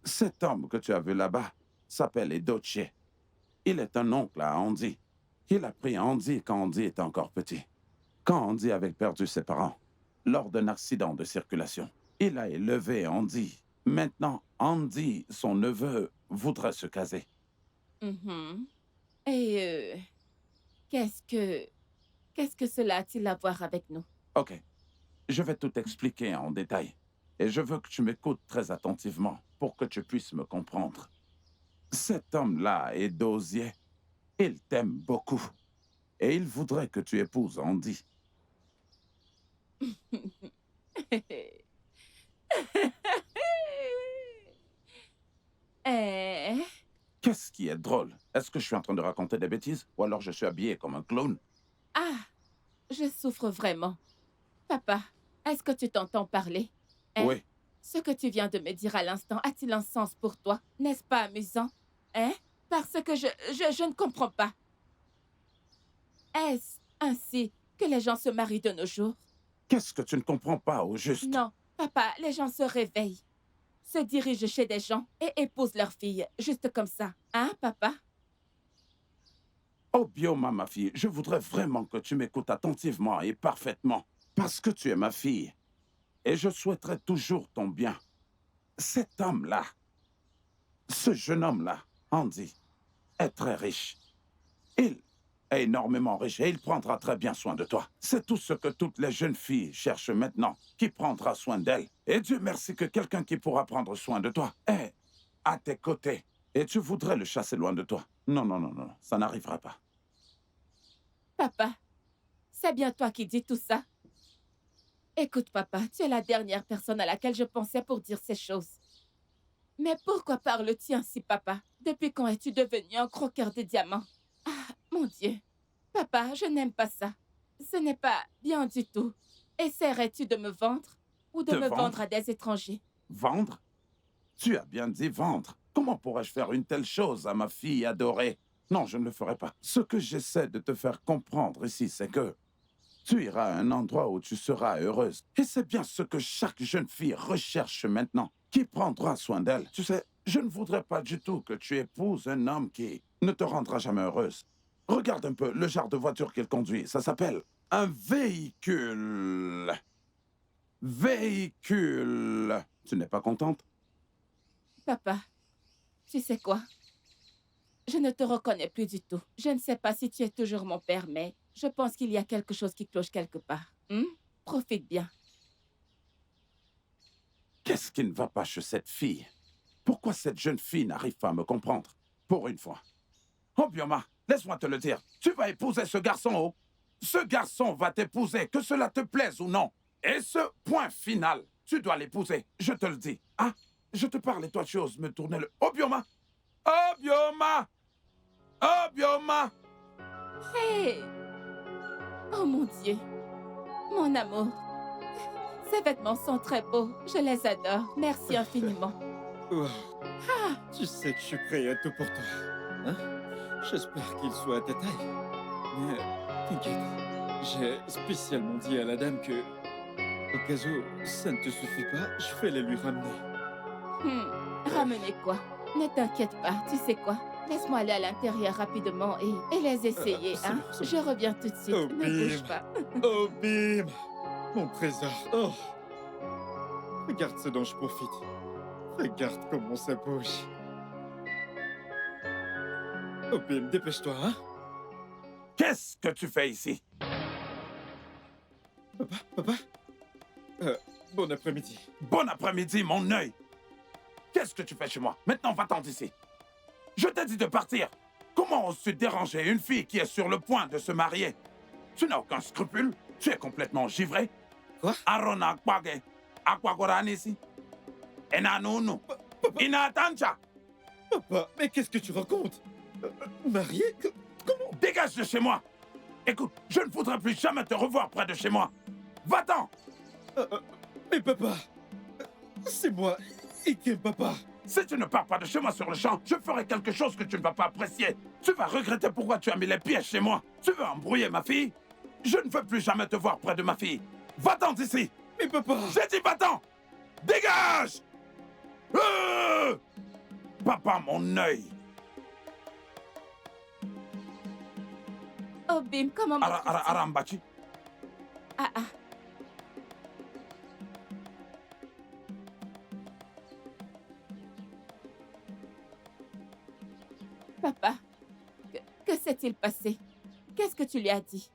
Speaker 3: Cet homme que tu as vu là-bas s'appelle Edoche. Il est un oncle à Andy. Il a pris Andy quand Andy était encore petit. Quand Andy avait perdu ses parents, lors d'un accident de circulation, il a élevé Andy. Maintenant, Andy, son neveu, voudrait se caser.
Speaker 1: Mhm. Et qu'est-ce que cela a-t-il à voir avec nous?
Speaker 3: Ok, je vais tout expliquer en détail. Et je veux que tu m'écoutes très attentivement pour que tu puisses me comprendre. Cet homme-là est Dosier. Il t'aime beaucoup. Et il voudrait que tu épouses Andy.
Speaker 1: Eh,
Speaker 3: Qu'est-ce qui est drôle? Est-ce que je suis en train de raconter des bêtises? Ou alors je suis habillé comme un clown?
Speaker 1: ah, je souffre vraiment. Papa, est-ce que tu t'entends parler? Hein?
Speaker 3: Oui.
Speaker 1: Ce que tu viens de me dire à l'instant a-t-il un sens pour toi? N'est-ce pas amusant? Hein? Parce que je ne comprends pas. Est-ce ainsi que les gens se marient de nos jours?
Speaker 3: Qu'est-ce que tu ne comprends pas au juste?
Speaker 1: Non, papa, les gens se réveillent, se dirigent chez des gens et épousent leurs filles, juste comme ça. Hein, papa?
Speaker 3: Oh, Bioma, ma fille, je voudrais vraiment que tu m'écoutes attentivement et parfaitement. Parce que tu es ma fille. Et je souhaiterais toujours ton bien. Cet homme-là, ce jeune homme-là, Andy, est très riche. Il est énormément riche et il prendra très bien soin de toi. C'est tout ce que toutes les jeunes filles cherchent maintenant, qui prendra soin d'elles. Et Dieu merci que quelqu'un qui pourra prendre soin de toi est à tes côtés. Et tu voudrais le chasser loin de toi. Non, non, non, non, ça n'arrivera pas.
Speaker 1: Papa, c'est bien toi qui dis tout ça. Écoute, papa, tu es la dernière personne à laquelle je pensais pour dire ces choses. Mais pourquoi parles-tu ainsi, papa? Depuis quand es-tu devenu un croqueur de diamants? Ah, mon Dieu. Papa, je n'aime pas ça. Ce n'est pas bien du tout. Essaierais-tu de me vendre ou de
Speaker 3: Te
Speaker 1: me
Speaker 3: vendre?
Speaker 1: vendre à des étrangers?
Speaker 3: Vendre? Tu as bien dit vendre. Comment pourrais-je faire une telle chose à ma fille adorée? Non, je ne le ferai pas. Ce que j'essaie de te faire comprendre ici, c'est que tu iras à un endroit où tu seras heureuse. Et c'est bien ce que chaque jeune fille recherche maintenant. Qui prendra soin d'elle? Tu sais, je ne voudrais pas du tout que tu épouses un homme qui ne te rendra jamais heureuse. Regarde un peu le genre de voiture qu'il conduit. Ça s'appelle un véhicule. Véhicule. Tu n'es pas contente?
Speaker 1: Papa, tu sais quoi? Je ne te reconnais plus du tout. Je ne sais pas si tu es toujours mon père, mais je pense qu'il y a quelque chose qui cloche quelque part. Profite bien.
Speaker 3: Qu'est-ce qui ne va pas chez cette fille? Pourquoi cette jeune fille n'arrive pas à me comprendre? Pour une fois. Oh, Bioma, laisse-moi te le dire. Tu vas épouser ce garçon, oh? Ce garçon va t'épouser, que cela te plaise ou non. Et ce point final, tu dois l'épouser. Je te le dis. Ah, je te parle et toi, tu oses me tourner le... Oh, Bioma! Oh, Bioma! Oh, Bioma!
Speaker 1: Hé! Oh mon Dieu! Mon amour! Ces vêtements sont très beaux. Je les adore. Merci infiniment.
Speaker 2: Oh, tu sais que je suis prêt à tout pour toi. Hein? J'espère qu'il soit à ta taille. Mais t'inquiète, j'ai spécialement dit à la dame que, au cas où ça ne te suffit pas, je vais les lui ramener.
Speaker 1: Ramenez quoi? Ne t'inquiète pas. Tu sais quoi? Laisse-moi aller à l'intérieur rapidement et les essayer,
Speaker 2: c'est
Speaker 1: hein?
Speaker 2: bon, c'est bon.
Speaker 1: Je reviens tout de suite.
Speaker 2: Oh,
Speaker 1: Ne bouge
Speaker 2: Bim.
Speaker 1: pas.
Speaker 2: Oh, Bim! Mon trésor. Oh! Regarde ce dont je profite. Regarde comment ça bouge. Obim, dépêche-toi, hein?
Speaker 3: Qu'est-ce que tu fais ici?
Speaker 2: Papa? Bon après-midi.
Speaker 3: Bon après-midi, mon œil. Qu'est-ce que tu fais chez moi? Maintenant, va-t'en d'ici. Je t'ai dit de partir. Comment oses-tu déranger une fille qui est sur le point de se marier? Tu n'as aucun scrupule. Tu es complètement givré.
Speaker 2: Quoi?
Speaker 3: Arona Akpage. Akwagoran ici. Enanounu. Inatancha.
Speaker 2: Papa, mais qu'est-ce que tu racontes? Marié? Comment?
Speaker 3: Dégage de chez moi. Écoute, je ne voudrais plus jamais te revoir près de chez moi. Va-t'en.
Speaker 2: Mais papa, c'est moi, Ikem, papa.
Speaker 3: Si tu ne pars pas de chez moi sur le champ, je ferai quelque chose que tu ne vas pas apprécier. Tu vas regretter pourquoi tu as mis les pieds chez moi. Tu veux embrouiller ma fille? Je ne veux plus jamais te voir près de ma fille. Va-t'en d'ici.
Speaker 2: Mais papa...
Speaker 3: J'ai dit va-t'en. Dégage. Papa, mon œil.
Speaker 1: Obim, comment
Speaker 3: Arambachi.
Speaker 1: Ah, ah. Papa, que s'est-il passé? Qu'est-ce que tu lui as dit?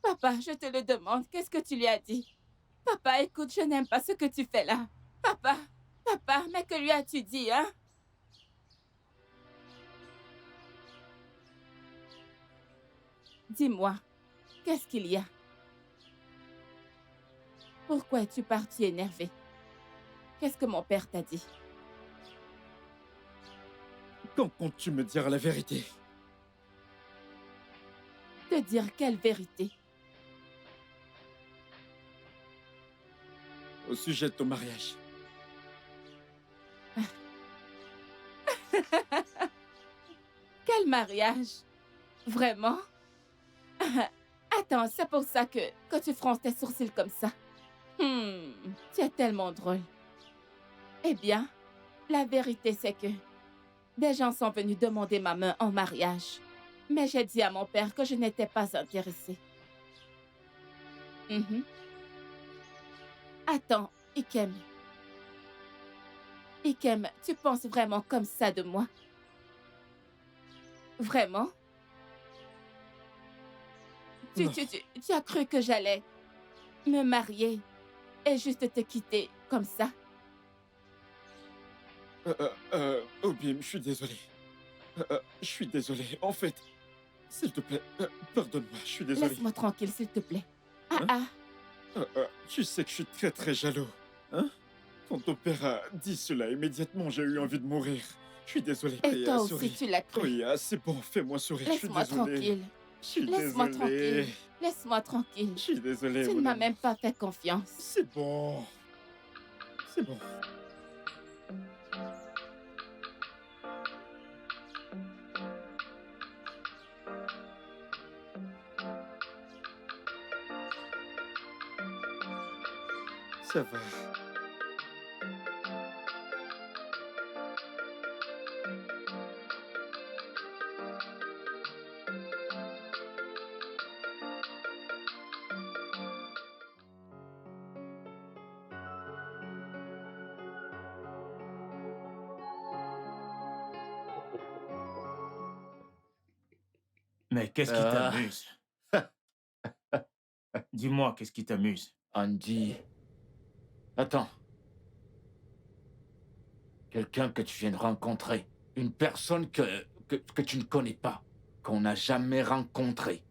Speaker 1: Papa, je te le demande, qu'est-ce que tu lui as dit? Papa, écoute, je n'aime pas ce que tu fais là. Papa, mais que lui as-tu dit, hein? Dis-moi, qu'est-ce qu'il y a? Pourquoi es-tu parti énervé? Qu'est-ce que mon père t'a dit?
Speaker 2: Quand comptes-tu me dire la vérité?
Speaker 1: Te dire quelle vérité?
Speaker 2: Au sujet de ton mariage.
Speaker 1: Quel mariage? Vraiment? Attends, c'est pour ça que tu fronces tes sourcils comme ça. Tu es tellement drôle. Eh bien, la vérité c'est que des gens sont venus demander ma main en mariage. Mais j'ai dit à mon père que je n'étais pas intéressée. Attends, Ikem. Ikem, tu penses vraiment comme ça de moi? Vraiment? Tu as cru que j'allais me marier et juste te quitter comme ça?
Speaker 2: Obim, je suis désolé. Je suis désolé. En fait, s'il te plaît, pardonne-moi, je suis désolé.
Speaker 1: Laisse-moi tranquille, s'il te plaît.
Speaker 2: Tu sais que je suis très très jaloux. Hein? Quand ton père a dit cela, immédiatement j'ai eu envie de mourir. Je suis désolé.
Speaker 1: Et toi aussi,
Speaker 2: souris.
Speaker 1: tu l'as cru.
Speaker 2: Oui, c'est bon, fais-moi sourire.
Speaker 1: Laisse-moi tranquille.
Speaker 2: Je suis
Speaker 1: Laisse-moi
Speaker 2: désolé.
Speaker 1: tranquille. Laisse-moi tranquille.
Speaker 2: Je suis désolé.
Speaker 1: Tu ne
Speaker 2: mon
Speaker 1: m'as
Speaker 2: ami.
Speaker 1: même pas fait confiance.
Speaker 2: C'est bon. C'est bon. Ça va.
Speaker 7: Mais qu'est-ce qui t'amuse? Dis-moi, qu'est-ce qui t'amuse?
Speaker 6: Andy. Attends. Quelqu'un que tu viens de rencontrer. Une personne que tu ne connais pas. Qu'on n'a jamais rencontrée.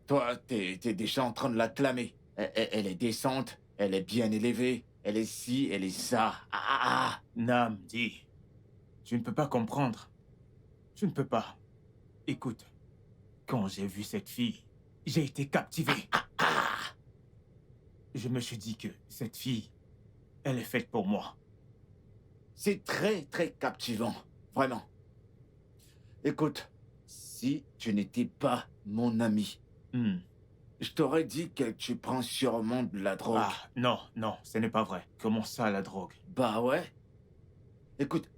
Speaker 6: Toi, t'es déjà en train de l'acclamer. Elle est décente, elle est bien élevée, elle est ci, elle est ça.
Speaker 7: Nam, dis. Tu ne peux pas comprendre. Tu ne peux pas. Écoute, quand j'ai vu cette fille, j'ai été captivé. Je me suis dit que cette fille, elle est faite pour moi.
Speaker 6: C'est très, très captivant. Vraiment. Écoute, si tu n'étais pas mon ami, je t'aurais dit que tu prends sûrement de la drogue.
Speaker 7: Ah, non, non, ce n'est pas vrai. Comment ça, la drogue?
Speaker 6: Bah ouais. Écoute.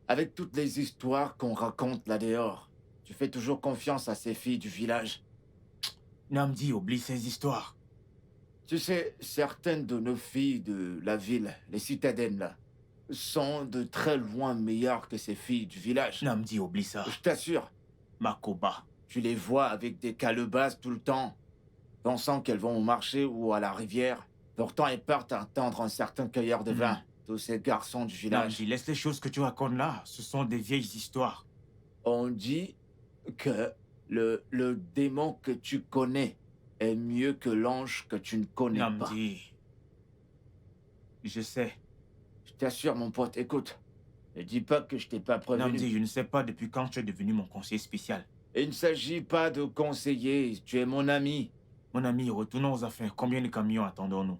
Speaker 6: Avec toutes les histoires qu'on raconte là dehors, tu fais toujours confiance à ces filles du village.
Speaker 7: Namdi, oublie ces histoires.
Speaker 6: Tu sais, certaines de nos filles de la ville, les citadines là, sont de très loin meilleures que ces filles du village.
Speaker 7: Namdi, oublie ça.
Speaker 6: Je t'assure,
Speaker 7: Makoba.
Speaker 6: tu les vois avec des calebasses tout le temps, pensant qu'elles vont au marché ou à la rivière. Pourtant, elles partent attendre un certain cueilleur de vin. Tous ces garçons du village.
Speaker 7: Namdi, laisse les choses que tu racontes là. Ce sont des vieilles histoires.
Speaker 6: On dit que le démon que tu connais est mieux que l'ange que tu ne connais pas.
Speaker 7: Namdi. Je sais.
Speaker 6: Je t'assure, mon pote, écoute. Ne dis pas que je t'ai pas prévenu.
Speaker 7: Namdi, je ne sais pas depuis quand tu es devenu mon conseiller spécial.
Speaker 6: Il ne s'agit pas de conseiller, tu es mon ami.
Speaker 7: Mon ami, retournons aux affaires. Combien de camions attendons-nous?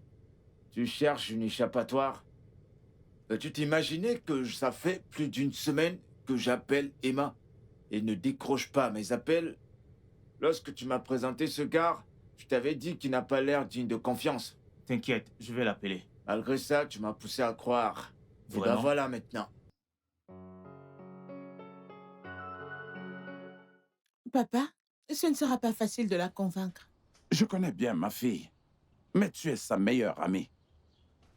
Speaker 6: Tu cherches une échappatoire? Peux-tu t'imaginer que ça fait plus d'une semaine que j'appelle Emma et ne décroche pas mes appels? Lorsque tu m'as présenté ce gars, je t'avais dit qu'il n'a pas l'air digne de confiance.
Speaker 7: T'inquiète, je vais l'appeler.
Speaker 6: Malgré ça, tu m'as poussé à croire. Et ben
Speaker 7: Vraiment?
Speaker 6: voilà maintenant.
Speaker 4: Papa, ce ne sera pas facile de la convaincre.
Speaker 3: Je connais bien ma fille, mais tu es sa meilleure amie.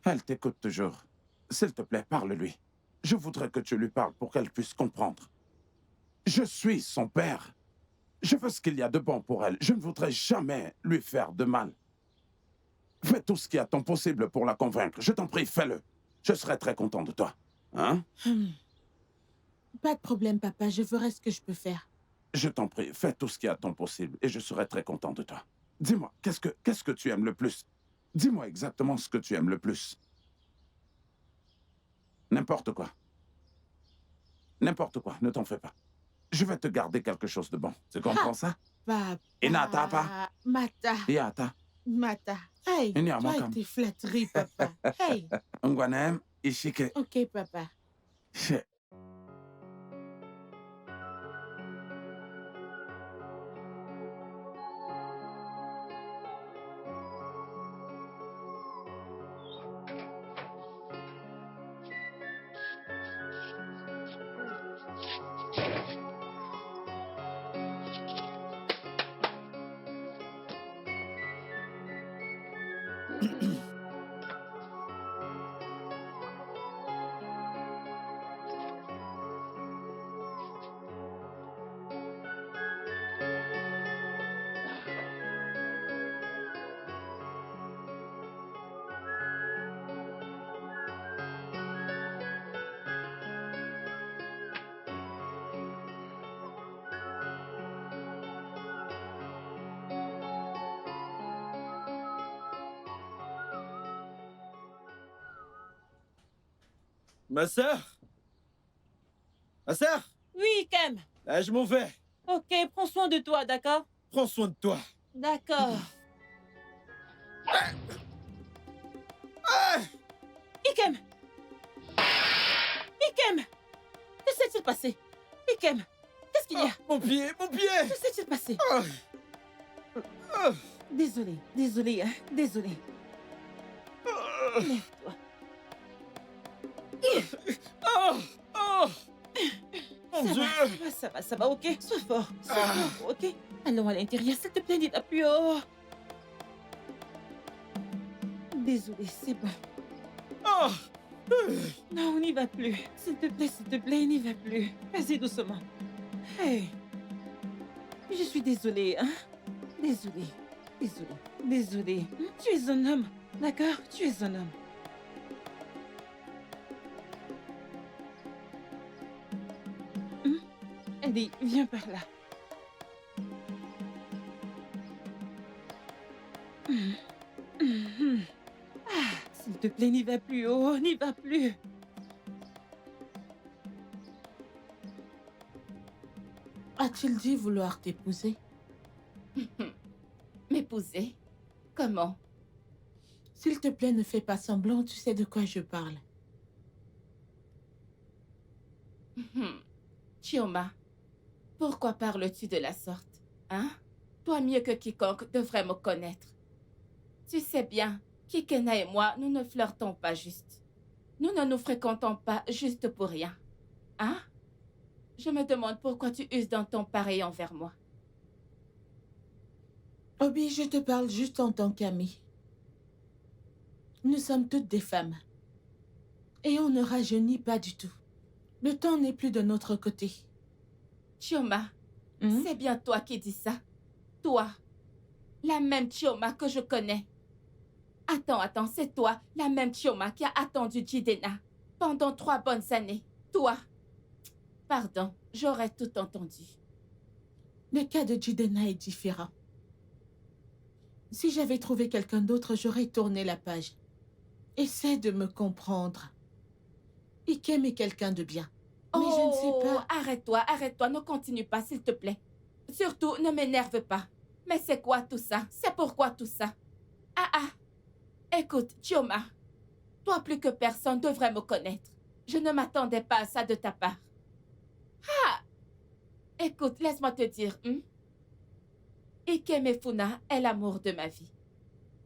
Speaker 3: Elle t'écoute toujours. S'il te plaît, parle-lui. Je voudrais que tu lui parles pour qu'elle puisse comprendre. Je suis son père. Je veux ce qu'il y a de bon pour elle. Je ne voudrais jamais lui faire de mal. Fais tout ce qui est à ton possible pour la convaincre. Je t'en prie, fais-le. Je serai très content de toi. Hein?
Speaker 4: Pas de problème, papa. Je ferai ce que je peux faire.
Speaker 3: Je t'en prie, fais tout ce qui est à ton possible et je serai très content de toi. Dis-moi, qu'est-ce que tu aimes le plus? Dis-moi exactement ce que tu aimes le plus. N'importe quoi. N'importe quoi, ne t'en fais pas. Je vais te garder quelque chose de bon. Tu comprends ça?
Speaker 4: Papa.
Speaker 3: Inata, pa.
Speaker 4: Mata.
Speaker 3: Yata.
Speaker 4: Mata. Hey,
Speaker 3: Inya,
Speaker 4: toi et
Speaker 3: Makam.
Speaker 4: tes flatteries, papa. Hey.
Speaker 3: Ngwanem, Ishike.
Speaker 4: Ok, papa.
Speaker 3: She-
Speaker 2: Ma sœur? Ma sœur?
Speaker 5: Oui, Kem.
Speaker 2: Là, je m'en vais.
Speaker 5: Ok, prends soin de toi, d'accord?
Speaker 2: Prends soin de toi.
Speaker 5: D'accord. Ikem! Ikem! Que s'est-il passé? Ikem! Qu'est-ce qu'il y a?
Speaker 2: Mon pied, mon pied!
Speaker 5: Que s'est-il passé?
Speaker 2: Ah. Ah.
Speaker 5: Désolé, désolé, hein? Désolé.
Speaker 2: Ah.
Speaker 5: Lève-toi.
Speaker 2: Ah. Ah. Mon Dieu!
Speaker 5: Ça va, ok? Sois fort, ok? Allons à l'intérieur, s'il te plaît, n'y va plus. Oh. Désolé, c'est bon.
Speaker 2: Ah.
Speaker 5: Non, on n'y va plus. S'il te plaît, n'y va plus. Vas-y doucement. Hey. Je suis désolée, hein? Désolée. Tu es un homme, d'accord? Tu es un homme. Allez, viens par là. Ah, s'il te plaît, n'y va plus. Oh, n'y va plus.
Speaker 4: A-t-il dit vouloir t'épouser?
Speaker 1: M'épouser? Comment?
Speaker 4: S'il te plaît, ne fais pas semblant, tu sais de quoi je parle.
Speaker 1: Chioma, pourquoi parles-tu de la sorte? Hein? Toi mieux que quiconque devrais me connaître. Tu sais bien, Kikena et moi, nous ne flirtons pas juste. Nous ne nous fréquentons pas juste pour rien. Hein? Je me demande pourquoi tu uses d'un ton pareil envers moi.
Speaker 4: Obi, je te parle juste en tant qu'amie. Nous sommes toutes des femmes. Et on ne rajeunit pas du tout. Le temps n'est plus de notre côté.
Speaker 1: Chioma,
Speaker 4: Hmm?
Speaker 1: c'est bien toi qui dis ça. Toi, la même Chioma que je connais. Attends, c'est toi, la même Chioma qui a attendu Jidena pendant 3 bonnes années. Toi. Pardon, j'aurais tout entendu.
Speaker 4: Le cas de Jidena est différent. Si j'avais trouvé quelqu'un d'autre, j'aurais tourné la page. Essaie de me comprendre. Ikem est quelqu'un de bien. Mais je ne sais pas...
Speaker 1: Arrête-toi, ne continue pas, s'il te plaît. Surtout, ne m'énerve pas. Mais c'est quoi tout ça? C'est pourquoi tout ça? Écoute, Chioma, toi plus que personne devrait me connaître. Je ne m'attendais pas à ça de ta part. Écoute, laisse-moi te dire, Ikemefuna est l'amour de ma vie.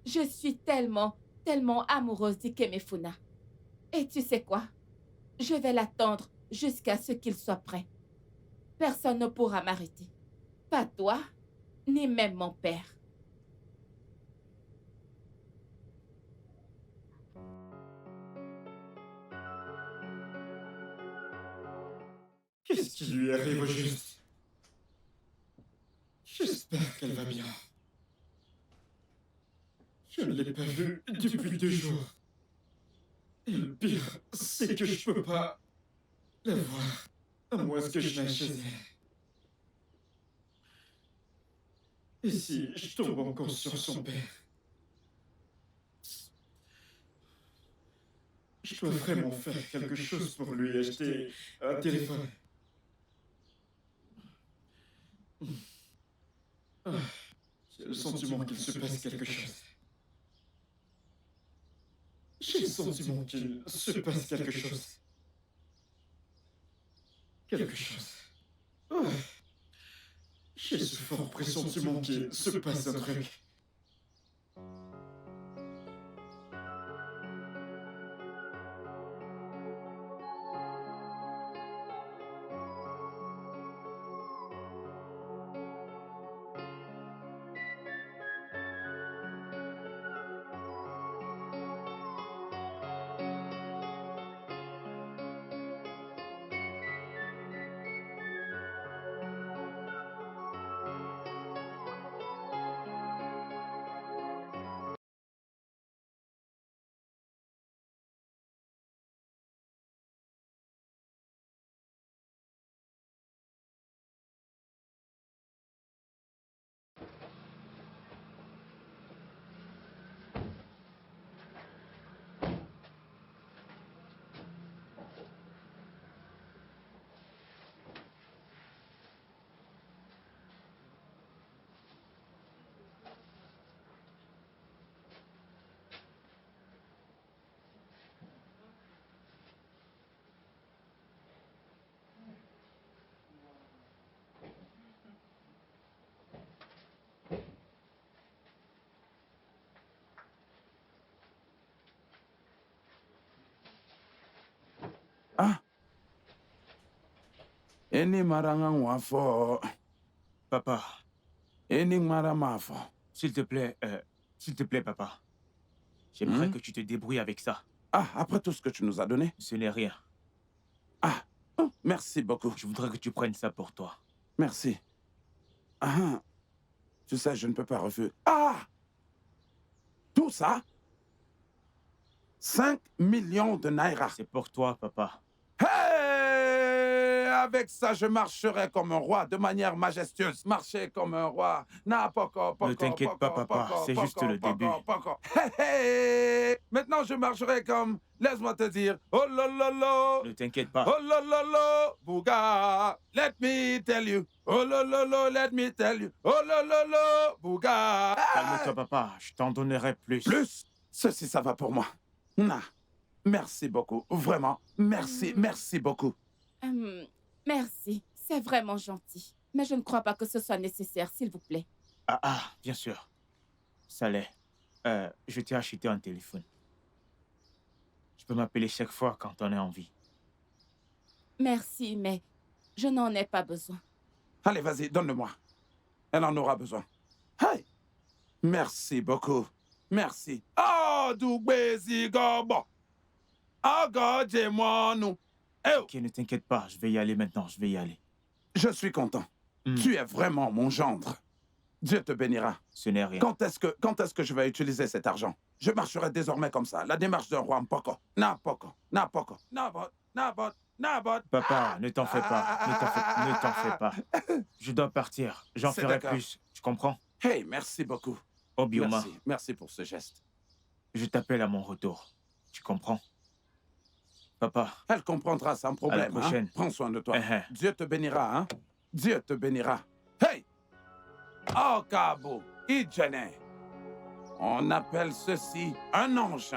Speaker 1: Je suis tellement amoureuse d'Ikemefuna. Et tu sais quoi? Je vais l'attendre jusqu'à ce qu'il soit prêt. Personne ne pourra m'arrêter. Pas toi, ni même mon père.
Speaker 2: Qu'est-ce qui lui arrive au juste? J'espère qu'elle va bien. Je ne l'ai pas vue depuis 2 jours. Et le pire, c'est que je peux pas la voir, à moins que je n'aille chez elle. Et si je tombe encore sur son père? Je dois vraiment faire quelque chose pour lui acheter un téléphone. Ah, j'ai le sentiment qu'il se passe quelque chose. J'ai le sentiment qu'il se passe quelque chose. Quelque chose. Ah, j'ai ce fort pressentiment qu'il se passe un truc.
Speaker 3: Ah. Eni maranga wafo.
Speaker 7: Papa,
Speaker 3: Eni maramafo.
Speaker 7: s'il te plaît, papa. J'aimerais que tu te débrouilles avec ça.
Speaker 3: Ah, après tout ce que tu nous as donné?
Speaker 7: Ce n'est rien.
Speaker 3: Ah, oh, merci beaucoup.
Speaker 7: Je voudrais que tu prennes ça pour toi.
Speaker 3: Merci. Ah, tu sais, je ne peux pas refuser. Ah! Tout ça? 5 millions de naira.
Speaker 7: C'est pour toi, papa.
Speaker 3: Hey! Avec ça, je marcherai comme un roi, de manière majestueuse. Marcher comme un roi.
Speaker 7: Ne t'inquiète pas, papa. C'est juste le début.
Speaker 3: Hey, hey! Maintenant, je marcherai comme... Laisse-moi te dire. Oh lolo.
Speaker 7: Ne t'inquiète pas.
Speaker 3: Oh lolo. Bouga. Let me tell you. Oh lolo. Let me tell you. Oh lolo. Bouga.
Speaker 7: Calme-toi, papa. Je t'en donnerai plus.
Speaker 3: Plus? Ceci, ça va pour moi. Nah. Merci beaucoup. Vraiment. Merci beaucoup.
Speaker 1: Merci, c'est vraiment gentil. Mais je ne crois pas que ce soit nécessaire, s'il vous plaît.
Speaker 7: Bien sûr. Ça l'est. Je t'ai acheté un téléphone. Tu peux m'appeler chaque fois quand on est en vie.
Speaker 1: Merci, mais je n'en ai pas besoin.
Speaker 3: Allez, vas-y, donne-le-moi. Elle en aura besoin. Hey! Merci beaucoup. Merci. Oh, Dougbezi Gobo. Oh, God, j'ai mon nom. Eh,
Speaker 7: Ok, ne t'inquiète pas, je vais y aller maintenant, je vais y aller.
Speaker 3: je suis content.
Speaker 7: Hmm.
Speaker 3: Tu es vraiment mon gendre. Dieu te bénira.
Speaker 7: Ce n'est rien.
Speaker 3: Quand est-ce que je vais utiliser cet argent? Je marcherai désormais comme ça. La démarche d'un roi Mpoko. Napoko. Napoko. Nabot. Nabot. Nabot.
Speaker 7: Papa, ne t'en fais pas. Ne t'en fais pas. Je dois partir. J'en
Speaker 3: C'est
Speaker 7: ferai
Speaker 3: d'accord.
Speaker 7: plus. Tu comprends?
Speaker 3: Hey, merci beaucoup.
Speaker 7: Obioma,
Speaker 3: Merci. Merci pour ce geste.
Speaker 7: je t'appelle à mon retour. Tu comprends? Papa,
Speaker 3: Elle comprendra sans problème.
Speaker 7: prochaine.
Speaker 3: Hein? Prends soin de toi.
Speaker 7: Uh-huh.
Speaker 3: Dieu te bénira, hein? Dieu te bénira. Hey! Oh, Cabo, Idjane. On appelle ceci un ange.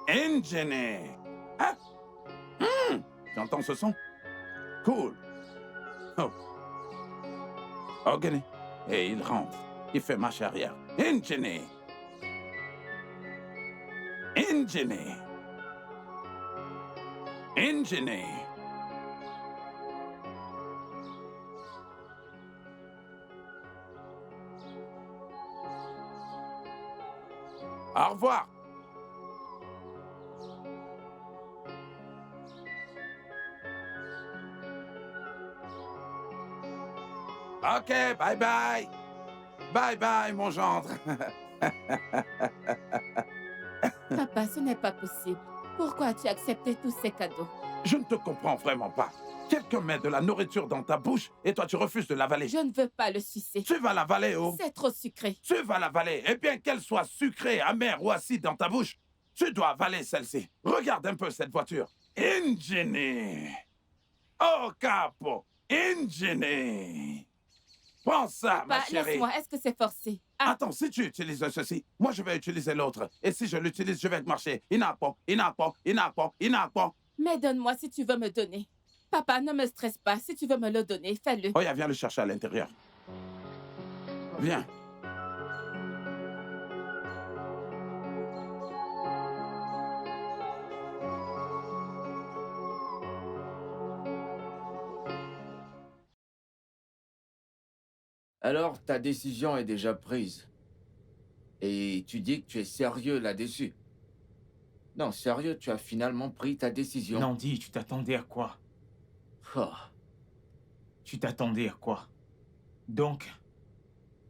Speaker 3: Indjene. Hein? J'entends ce son? Cool. Oh. Ogene. Et il rentre. Il fait marche arrière. Indjene. Indjene. Indjene. Au revoir. Ok, bye bye. Bye bye, mon gendre.
Speaker 1: Papa, ce n'est pas possible. Pourquoi as-tu accepté tous ces cadeaux?
Speaker 3: Je ne te comprends vraiment pas. Quelqu'un met de la nourriture dans ta bouche et toi tu refuses de l'avaler.
Speaker 1: Je ne veux pas le sucer.
Speaker 3: Tu vas l'avaler, oh.
Speaker 1: C'est trop sucré.
Speaker 3: Tu vas l'avaler. Et bien qu'elle soit sucrée, amère ou acide dans ta bouche, tu dois avaler celle-ci. Regarde un peu cette voiture. Ingénie. Oh, capo. Ingénie. Prends ça, ma
Speaker 1: Papa,
Speaker 3: chérie.
Speaker 1: laisse-moi. Est-ce que c'est forcé? Ah,
Speaker 3: Attends, si tu utilises ceci, moi je vais utiliser l'autre. Et si je l'utilise, je vais te marcher. Inapo, inapo, inapo, inapo.
Speaker 1: mais donne-moi si tu veux me donner. Papa, ne me stresse pas. Si tu veux me le donner, fais-le.
Speaker 3: Oya, viens le chercher à l'intérieur. Viens.
Speaker 6: Alors, ta décision est déjà prise. Et tu dis que tu es sérieux là-dessus. Non, sérieux, tu as finalement pris ta décision.
Speaker 7: Nandi, tu t'attendais à quoi?
Speaker 6: Oh.
Speaker 7: Tu t'attendais à quoi? Donc,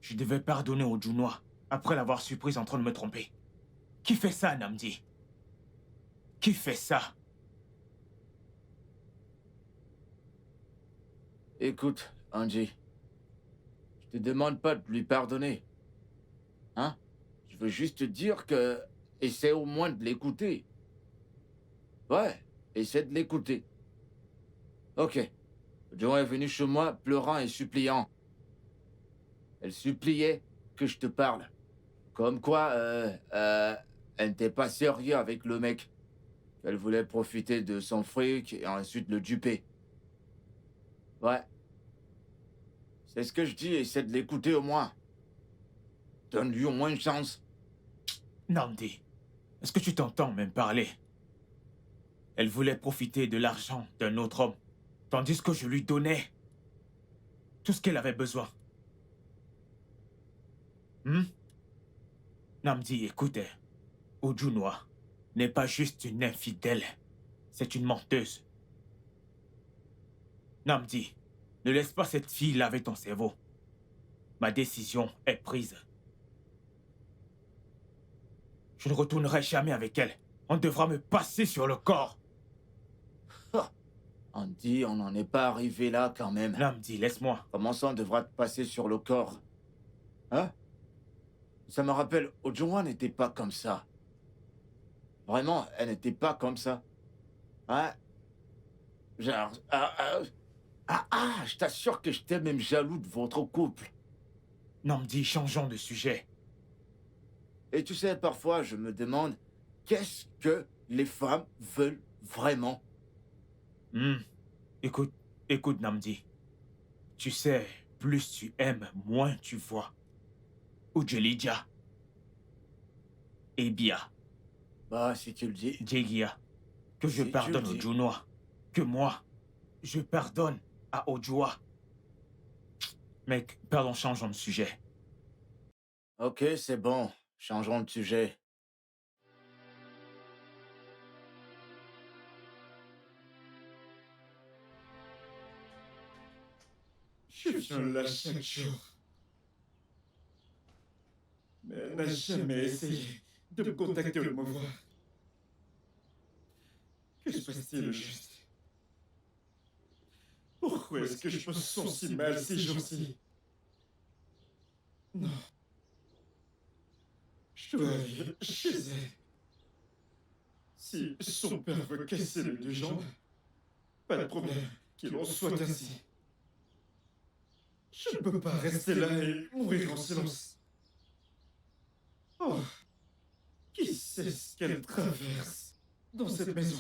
Speaker 7: je devais pardonner au Junois après l'avoir surprise en train de me tromper. Qui fait ça, Namdi? Qui fait ça?
Speaker 6: Écoute, Angie, je te demande pas de lui pardonner. Hein? Je veux juste te dire que... Essaie au moins de l'écouter. Ouais, essaie de l'écouter. Ok. Joan est venue chez moi pleurant et suppliant. Elle suppliait que je te parle. Comme quoi, elle n'était pas sérieuse avec le mec. Elle voulait profiter de son fric et ensuite le duper. Ouais. C'est ce que je dis, essaie de l'écouter au moins. Donne-lui au moins une chance.
Speaker 7: Namdi, est-ce que tu t'entends même parler? Elle voulait profiter de l'argent d'un autre homme, tandis que je lui donnais tout ce qu'elle avait besoin. Namdi, écoute, Ojunois n'est pas juste une infidèle, c'est une menteuse. Namdi, ne laisse pas cette fille laver ton cerveau. Ma décision est prise. Je ne retournerai jamais avec elle. On devra me passer sur le corps.
Speaker 6: Andy, on n'en est pas arrivé là quand même.
Speaker 7: Namdi, laisse-moi.
Speaker 6: Comment ça, on devra te passer sur le corps? Hein? Ça me rappelle, Ojuwa n'était pas comme ça. Vraiment, elle n'était pas comme ça. Hein? Genre... je t'assure que j'étais même jaloux de votre couple.
Speaker 7: Namdi, changeons de sujet.
Speaker 6: Et tu sais, parfois, je me demande, qu'est-ce que les femmes veulent vraiment?
Speaker 7: Écoute, Namdi. Tu sais, plus tu aimes, moins tu vois. Ujelidja. Ebia.
Speaker 6: Bah, si tu le dis.
Speaker 7: Djegia. Que je
Speaker 6: Si tu
Speaker 7: pardonne
Speaker 6: le
Speaker 7: au
Speaker 6: dis.
Speaker 7: Junois. Que moi, je pardonne à Ojua. Mec, pardon, changeons de sujet.
Speaker 6: Ok, c'est bon. Changeons de sujet.
Speaker 2: Je viens là chaque jour, mais elle n'a jamais essayé de me contacter ou de me voir. Que se passe-t-il au juste? Pourquoi est-ce que je me sens si mal ces jours-ci? Non. Je dois aller chez elle. Si son père veut casser mes deux jambes, pas de problème, qu'il en soit ainsi. Je ne peux pas rester là et mourir en silence. Oh, qui sait ce qu'elle traverse dans cette maison?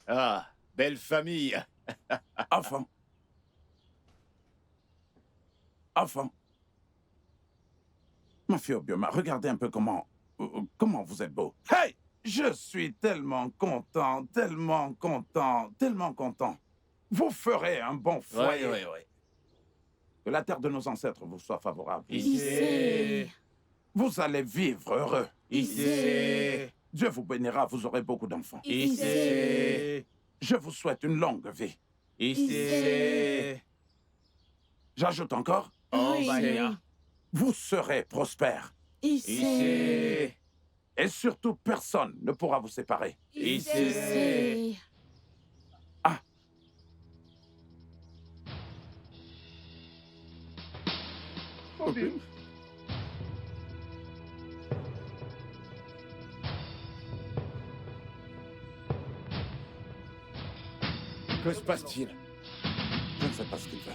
Speaker 6: Ah, belle famille.
Speaker 3: Enfant. Enfant. Ma fille Obioma, regardez un peu comment vous êtes beau. Hey! Je suis tellement content, tellement content, tellement content. Vous ferez un bon foyer.
Speaker 6: Oui.
Speaker 3: Que la terre de nos ancêtres vous soit favorable.
Speaker 5: Ici.
Speaker 3: Vous allez vivre heureux.
Speaker 5: Ici.
Speaker 3: Dieu vous bénira, vous aurez beaucoup d'enfants.
Speaker 5: Ici.
Speaker 3: Je vous souhaite une longue vie.
Speaker 5: Ici.
Speaker 3: J'ajoute encore,
Speaker 5: Oh,
Speaker 1: Oui.
Speaker 5: Vania.
Speaker 3: vous serez prospères.
Speaker 1: Ici.
Speaker 3: Et surtout, personne ne pourra vous séparer.
Speaker 1: Ici.
Speaker 2: Obim?
Speaker 6: Que se passe-t-il?
Speaker 3: Je ne sais pas ce qu'il veut.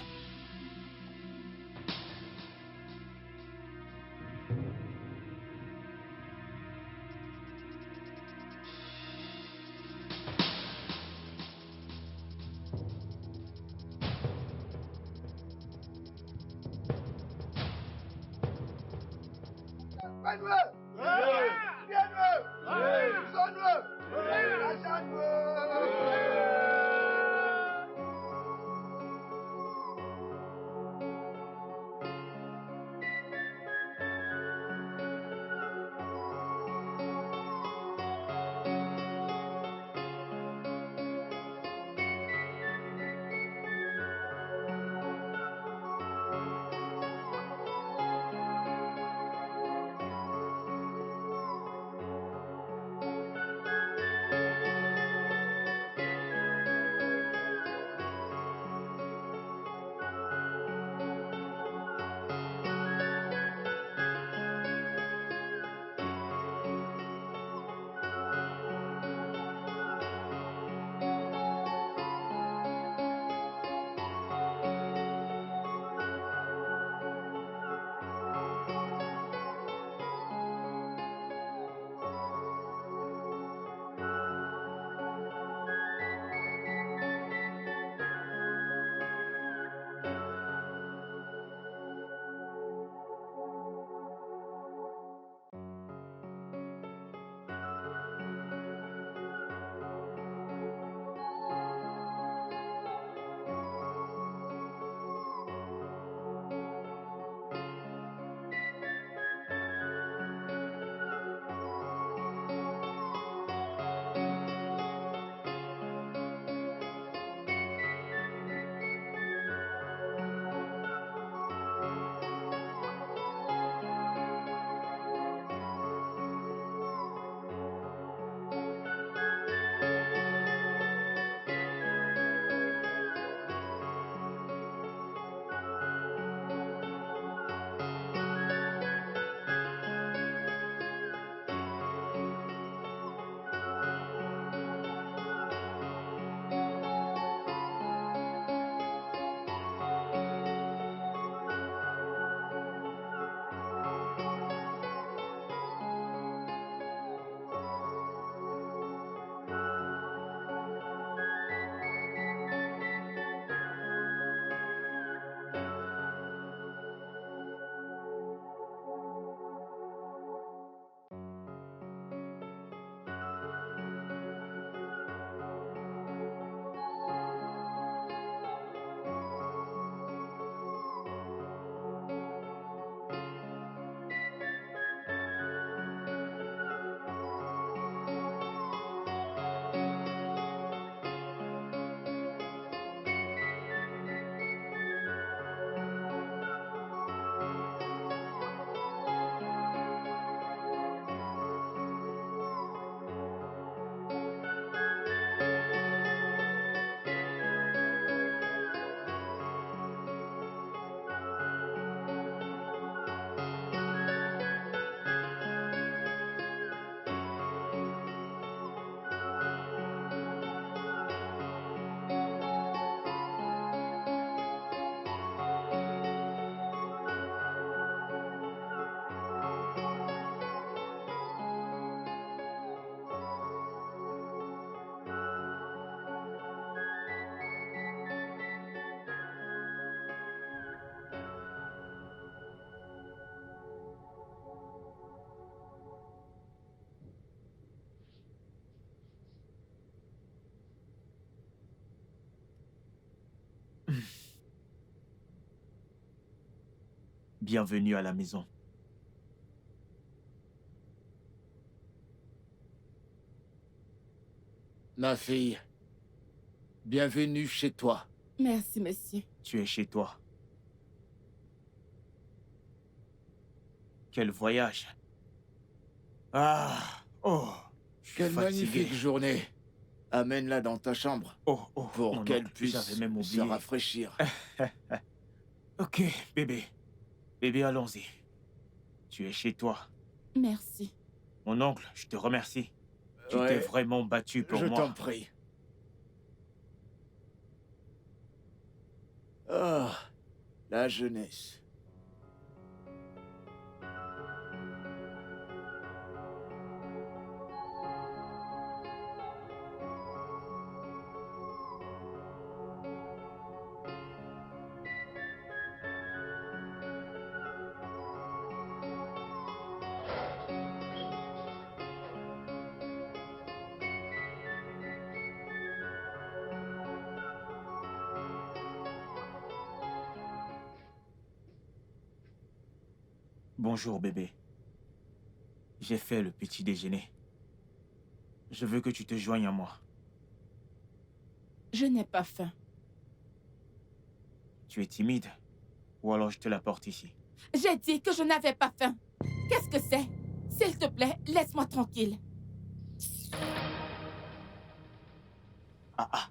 Speaker 7: Bienvenue à la maison.
Speaker 6: Ma fille, bienvenue chez toi.
Speaker 1: Merci, monsieur.
Speaker 7: Tu es chez toi. Quel voyage. Ah, oh, je suis
Speaker 6: Quelle
Speaker 7: fatigué.
Speaker 6: magnifique journée. Amène-la dans ta chambre
Speaker 7: Oh, mon
Speaker 6: pour qu'elle
Speaker 7: oncle,
Speaker 6: puisse
Speaker 7: j'avais même
Speaker 6: se
Speaker 7: oublié.
Speaker 6: rafraîchir.
Speaker 7: Ok, bébé. Bébé, allons-y. Tu es chez toi.
Speaker 1: Merci.
Speaker 7: Mon oncle, je te remercie. Tu
Speaker 6: Ouais,
Speaker 7: t'es vraiment battu pour
Speaker 6: je
Speaker 7: moi.
Speaker 6: t'en prie. Ah, la jeunesse.
Speaker 7: Bonjour, bébé. J'ai fait le petit déjeuner. Je veux que tu te joignes à moi.
Speaker 1: Je n'ai pas faim.
Speaker 7: Tu es timide? Ou alors je te l'apporte ici.
Speaker 1: J'ai dit que je n'avais pas faim. Qu'est-ce que c'est? S'il te plaît, laisse-moi tranquille.
Speaker 7: Ah ah.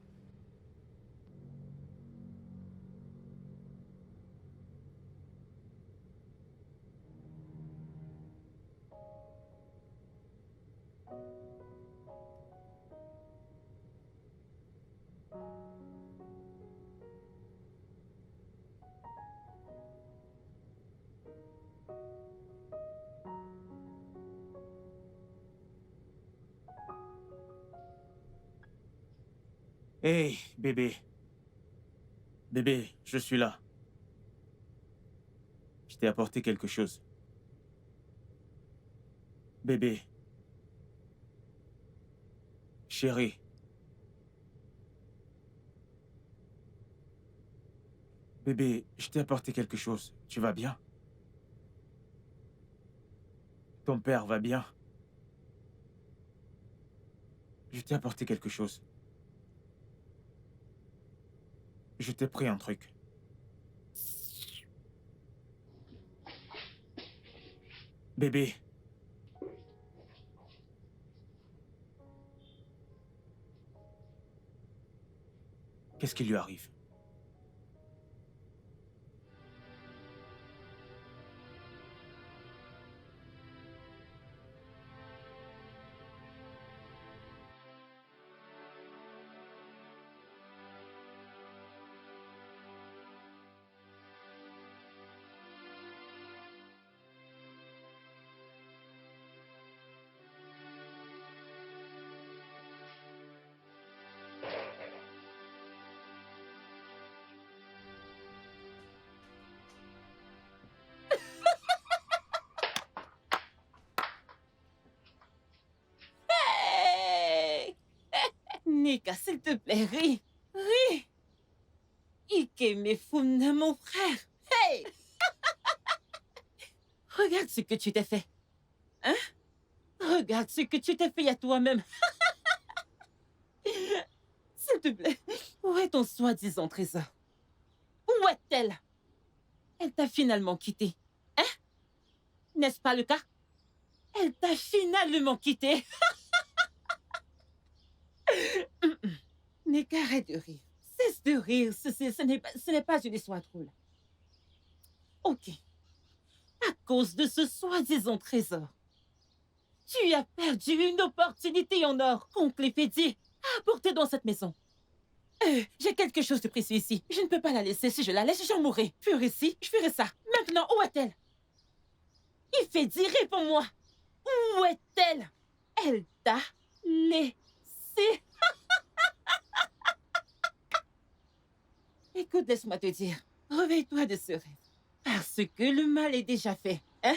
Speaker 7: Hey, bébé. Bébé, je suis là. Je t'ai apporté quelque chose. Bébé. Chérie. Bébé, je t'ai apporté quelque chose. Tu vas bien? Ton père va bien? Je t'ai apporté quelque chose. Je t'ai pris un truc. Bébé. Qu'est-ce qui lui arrive?
Speaker 5: Hey! Nika, s'il te plaît, ris. Ris. Ike me funa, mon frère. Hey! Regarde ce que tu t'es fait. Hein? Regarde ce que tu t'es fait à toi-même. S'il te plaît, où est ton soi-disant trésor? Où est-elle? Elle t'a finalement quitté. Hein? N'est-ce pas le cas? Elle t'a finalement quitté. Nika, arrête de rire. Cesse de rire. Ce n'est pas une histoire drôle. Ok. À cause de ce soi-disant trésor, tu as perdu une opportunité en or qu'on te fait dire à apporter dans cette maison. J'ai quelque chose de précieux ici. Je ne peux pas la laisser. Si je la laisse, j'en mourrai. Pur ici, je ferai ça. Maintenant, où est-elle? Il fait dire, réponds-moi. Où est-elle? Elle t'a laissé. Écoute, laisse-moi te dire. Réveille-toi de ce rêve. Parce que le mal est déjà fait. Hein?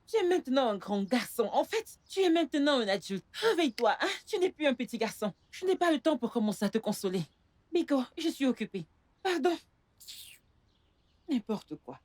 Speaker 5: Tu es maintenant un grand garçon. En fait, tu es maintenant un adulte. Réveille-toi, hein? Tu n'es plus un petit garçon. Je n'ai pas le temps pour commencer à te consoler. Miko, je suis occupée. Pardon. N'importe quoi.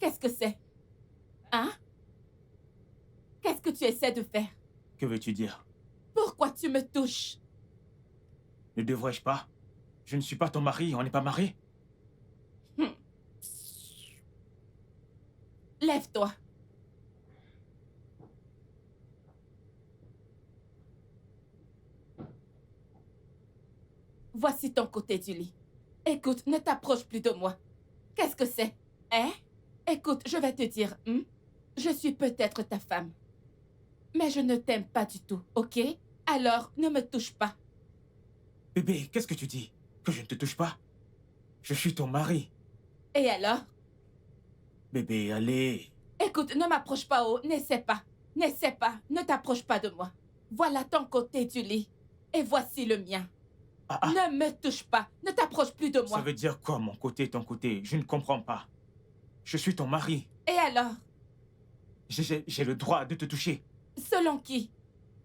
Speaker 1: Qu'est-ce que c'est? Hein? Qu'est-ce que tu essaies de faire?
Speaker 7: Que veux-tu dire?
Speaker 1: Pourquoi tu me touches?
Speaker 7: Ne devrais-je pas? Je ne suis pas ton mari, on n'est pas mariés.
Speaker 1: Lève-toi. Voici ton côté du lit. Écoute, ne t'approche plus de moi. Qu'est-ce que c'est? Hein? Écoute, je vais te dire, je suis peut-être ta femme. Mais je ne t'aime pas du tout, ok? Alors, ne me touche pas.
Speaker 7: Bébé, qu'est-ce que tu dis? Que je ne te touche pas? Je suis ton mari.
Speaker 1: Et alors?
Speaker 7: Bébé, allez.
Speaker 1: Écoute, ne m'approche pas, oh, n'essaie pas. N'essaie pas, ne t'approche pas de moi. Voilà ton côté du lit. Et voici le mien. Ne me touche pas, ne t'approche plus de moi.
Speaker 7: Ça veut dire quoi, mon côté, ton côté? Je ne comprends pas. Je suis ton mari.
Speaker 1: Et alors?
Speaker 7: J'ai le droit de te toucher.
Speaker 1: Selon qui?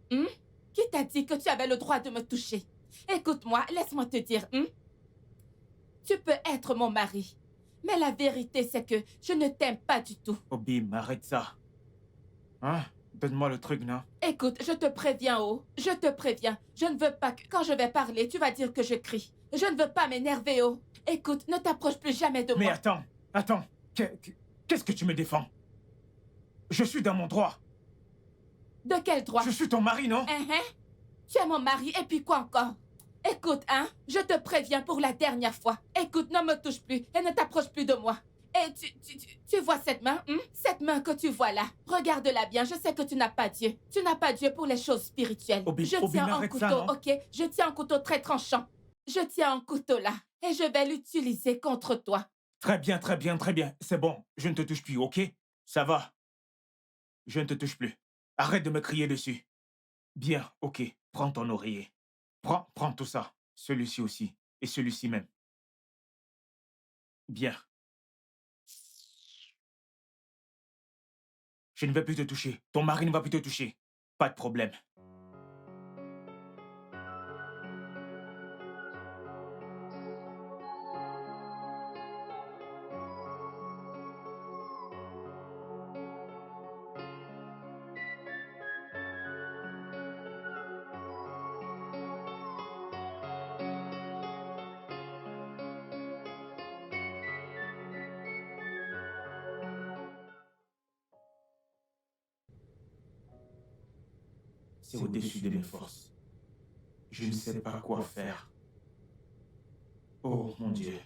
Speaker 1: Qui t'a dit que tu avais le droit de me toucher? Écoute-moi, laisse-moi te dire. Tu peux être mon mari. Mais la vérité, c'est que je ne t'aime pas du tout.
Speaker 7: Obim, arrête ça. Hein? Donne-moi le truc, non?
Speaker 1: Écoute, je te préviens, oh. Je te préviens. Je ne veux pas que quand je vais parler, tu vas dire que je crie. Je ne veux pas m'énerver, oh. Écoute, ne t'approche plus jamais de moi.
Speaker 7: Mais attends. Qu'est-ce que tu me défends? Je suis dans mon droit.
Speaker 1: De quel droit?
Speaker 7: Je suis ton mari, non?
Speaker 1: Tu es mon mari, et puis quoi encore? Écoute, je te préviens pour la dernière fois. Écoute, ne me touche plus et ne t'approche plus de moi. Et tu vois cette main, Cette main que tu vois là. Regarde-la bien, je sais que tu n'as pas Dieu. Tu n'as pas Dieu pour les choses spirituelles. Je tiens un couteau, ok? Je tiens un couteau très tranchant. Je tiens un couteau là, et je vais l'utiliser contre toi.
Speaker 7: Très bien. C'est bon, je ne te touche plus, ok? Ça va. Je ne te touche plus. Arrête de me crier dessus. Bien, ok. Prends ton oreiller. Prends tout ça. Celui-ci aussi. Et celui-ci même. Bien. Je ne vais plus te toucher. Ton mari ne va plus te toucher. Pas de problème. C'est au-dessus de mes forces. Je ne sais pas quoi faire. Oh mon Dieu.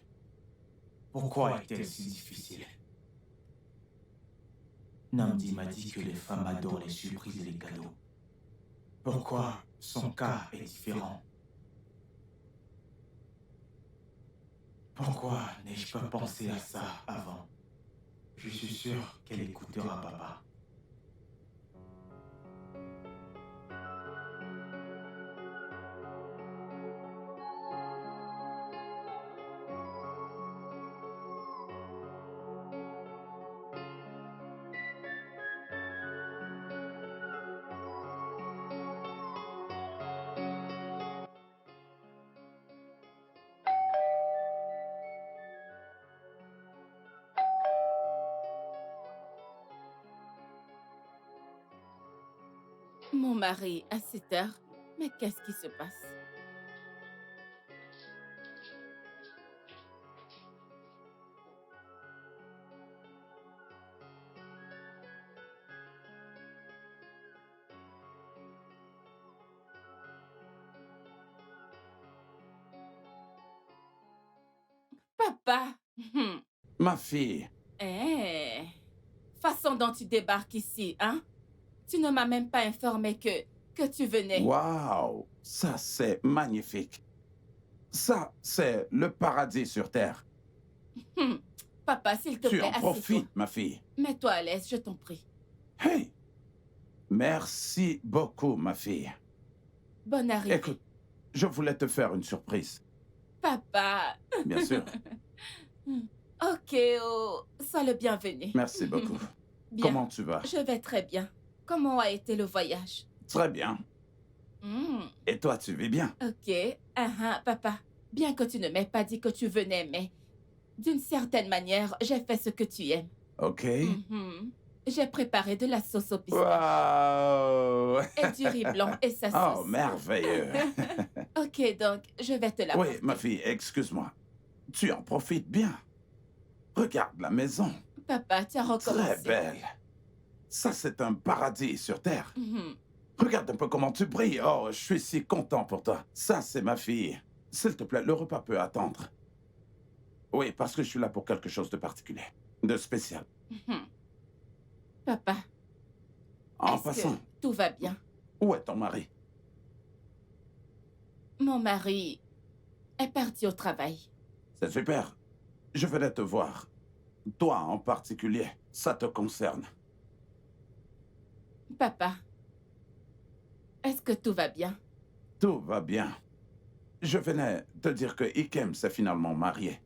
Speaker 7: Pourquoi est-elle si difficile? Namdi m'a dit que les femmes adorent les surprises et les cadeaux. Pourquoi son cas est différent? Pourquoi n'ai-je pas pensé à ça avant? Je suis sûr qu'elle écoutera papa.
Speaker 1: Mon mari, à cette heure, mais qu'est-ce qui se passe? Papa!
Speaker 3: Ma fille.
Speaker 1: Façon dont tu débarques ici, hein? Tu ne m'as même pas informé que tu venais.
Speaker 3: Waouh, ça c'est magnifique. Ça, c'est le paradis sur Terre.
Speaker 1: Papa, s'il te
Speaker 3: Tu
Speaker 1: plaît,
Speaker 3: en profites, ma fille.
Speaker 1: Mets-toi à l'aise, je t'en prie.
Speaker 3: Hey, merci beaucoup, ma fille.
Speaker 1: Bonne arrivée.
Speaker 3: Écoute, je voulais te faire une surprise.
Speaker 1: Papa.
Speaker 3: Bien sûr.
Speaker 1: Ok, oh, sois le bienvenu.
Speaker 3: Merci beaucoup.
Speaker 1: Bien.
Speaker 3: Comment tu vas?
Speaker 1: Je vais très bien. Comment a été le voyage?
Speaker 3: Très bien. Et toi, tu vis bien?
Speaker 1: Ok. Papa. Bien que tu ne m'aies pas dit que tu venais, mais d'une certaine manière, j'ai fait ce que tu aimes.
Speaker 3: OK?
Speaker 1: Mhm. J'ai préparé de la sauce au pistache
Speaker 3: Waouh!
Speaker 1: et du riz blanc et sa
Speaker 3: Oh,
Speaker 1: sauce.
Speaker 3: merveilleux!
Speaker 1: Ok, donc je vais te la
Speaker 3: Oui,
Speaker 1: porter.
Speaker 3: ma fille, excuse-moi. Tu en profites bien. Regarde la maison.
Speaker 1: Papa, tu as
Speaker 3: Très
Speaker 1: recommencé.
Speaker 3: belle. Ça, c'est un paradis sur Terre.
Speaker 1: Mhm.
Speaker 3: Regarde un peu comment tu brilles. Oh, je suis si content pour toi. Ça, c'est ma fille. S'il te plaît, le repas peut attendre. Oui, parce que je suis là pour quelque chose de particulier, de spécial.
Speaker 1: Mhm. Papa,
Speaker 3: En
Speaker 1: est-ce
Speaker 3: passant,
Speaker 1: que tout va bien?
Speaker 3: où est ton mari?
Speaker 1: Mon mari est parti au travail.
Speaker 3: C'est super. Je venais te voir. Toi en particulier, ça te concerne.
Speaker 1: Papa, est-ce que tout va bien?
Speaker 3: Tout va bien. Je venais te dire que Ikem s'est finalement marié.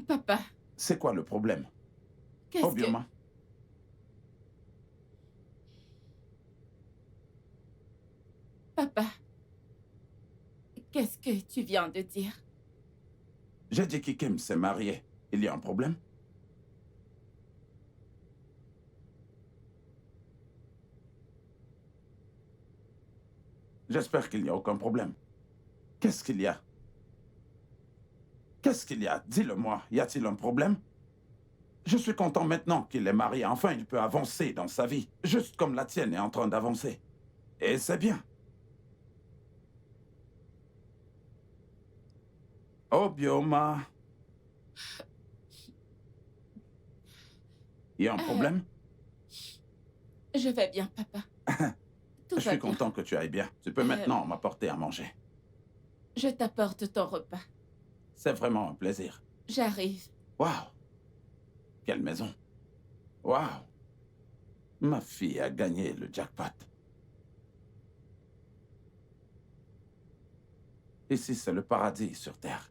Speaker 1: Papa,
Speaker 3: C'est quoi le problème?
Speaker 1: qu'est-ce que...
Speaker 3: Obioma,
Speaker 1: Papa, qu'est-ce que tu viens de dire?
Speaker 3: j'ai dit qu'Ikem s'est marié. Il y a un problème? J'espère qu'il n'y a aucun problème. Qu'est-ce qu'il y a? Qu'est-ce qu'il y a? Dis-le-moi. Y a-t-il un problème? Je suis content maintenant qu'il est marié. Enfin, il peut avancer dans sa vie. Juste comme la tienne est en train d'avancer. Et c'est bien. Obioma. Y a un problème?
Speaker 1: Je vais bien, papa. Tout
Speaker 3: Je
Speaker 1: va
Speaker 3: suis
Speaker 1: bien.
Speaker 3: content que tu ailles bien. Tu peux maintenant m'apporter à manger.
Speaker 1: Je t'apporte ton repas.
Speaker 3: C'est vraiment un plaisir.
Speaker 1: J'arrive.
Speaker 3: Waouh! Quelle maison! Waouh! Ma fille a gagné le jackpot. Ici, c'est le paradis sur Terre.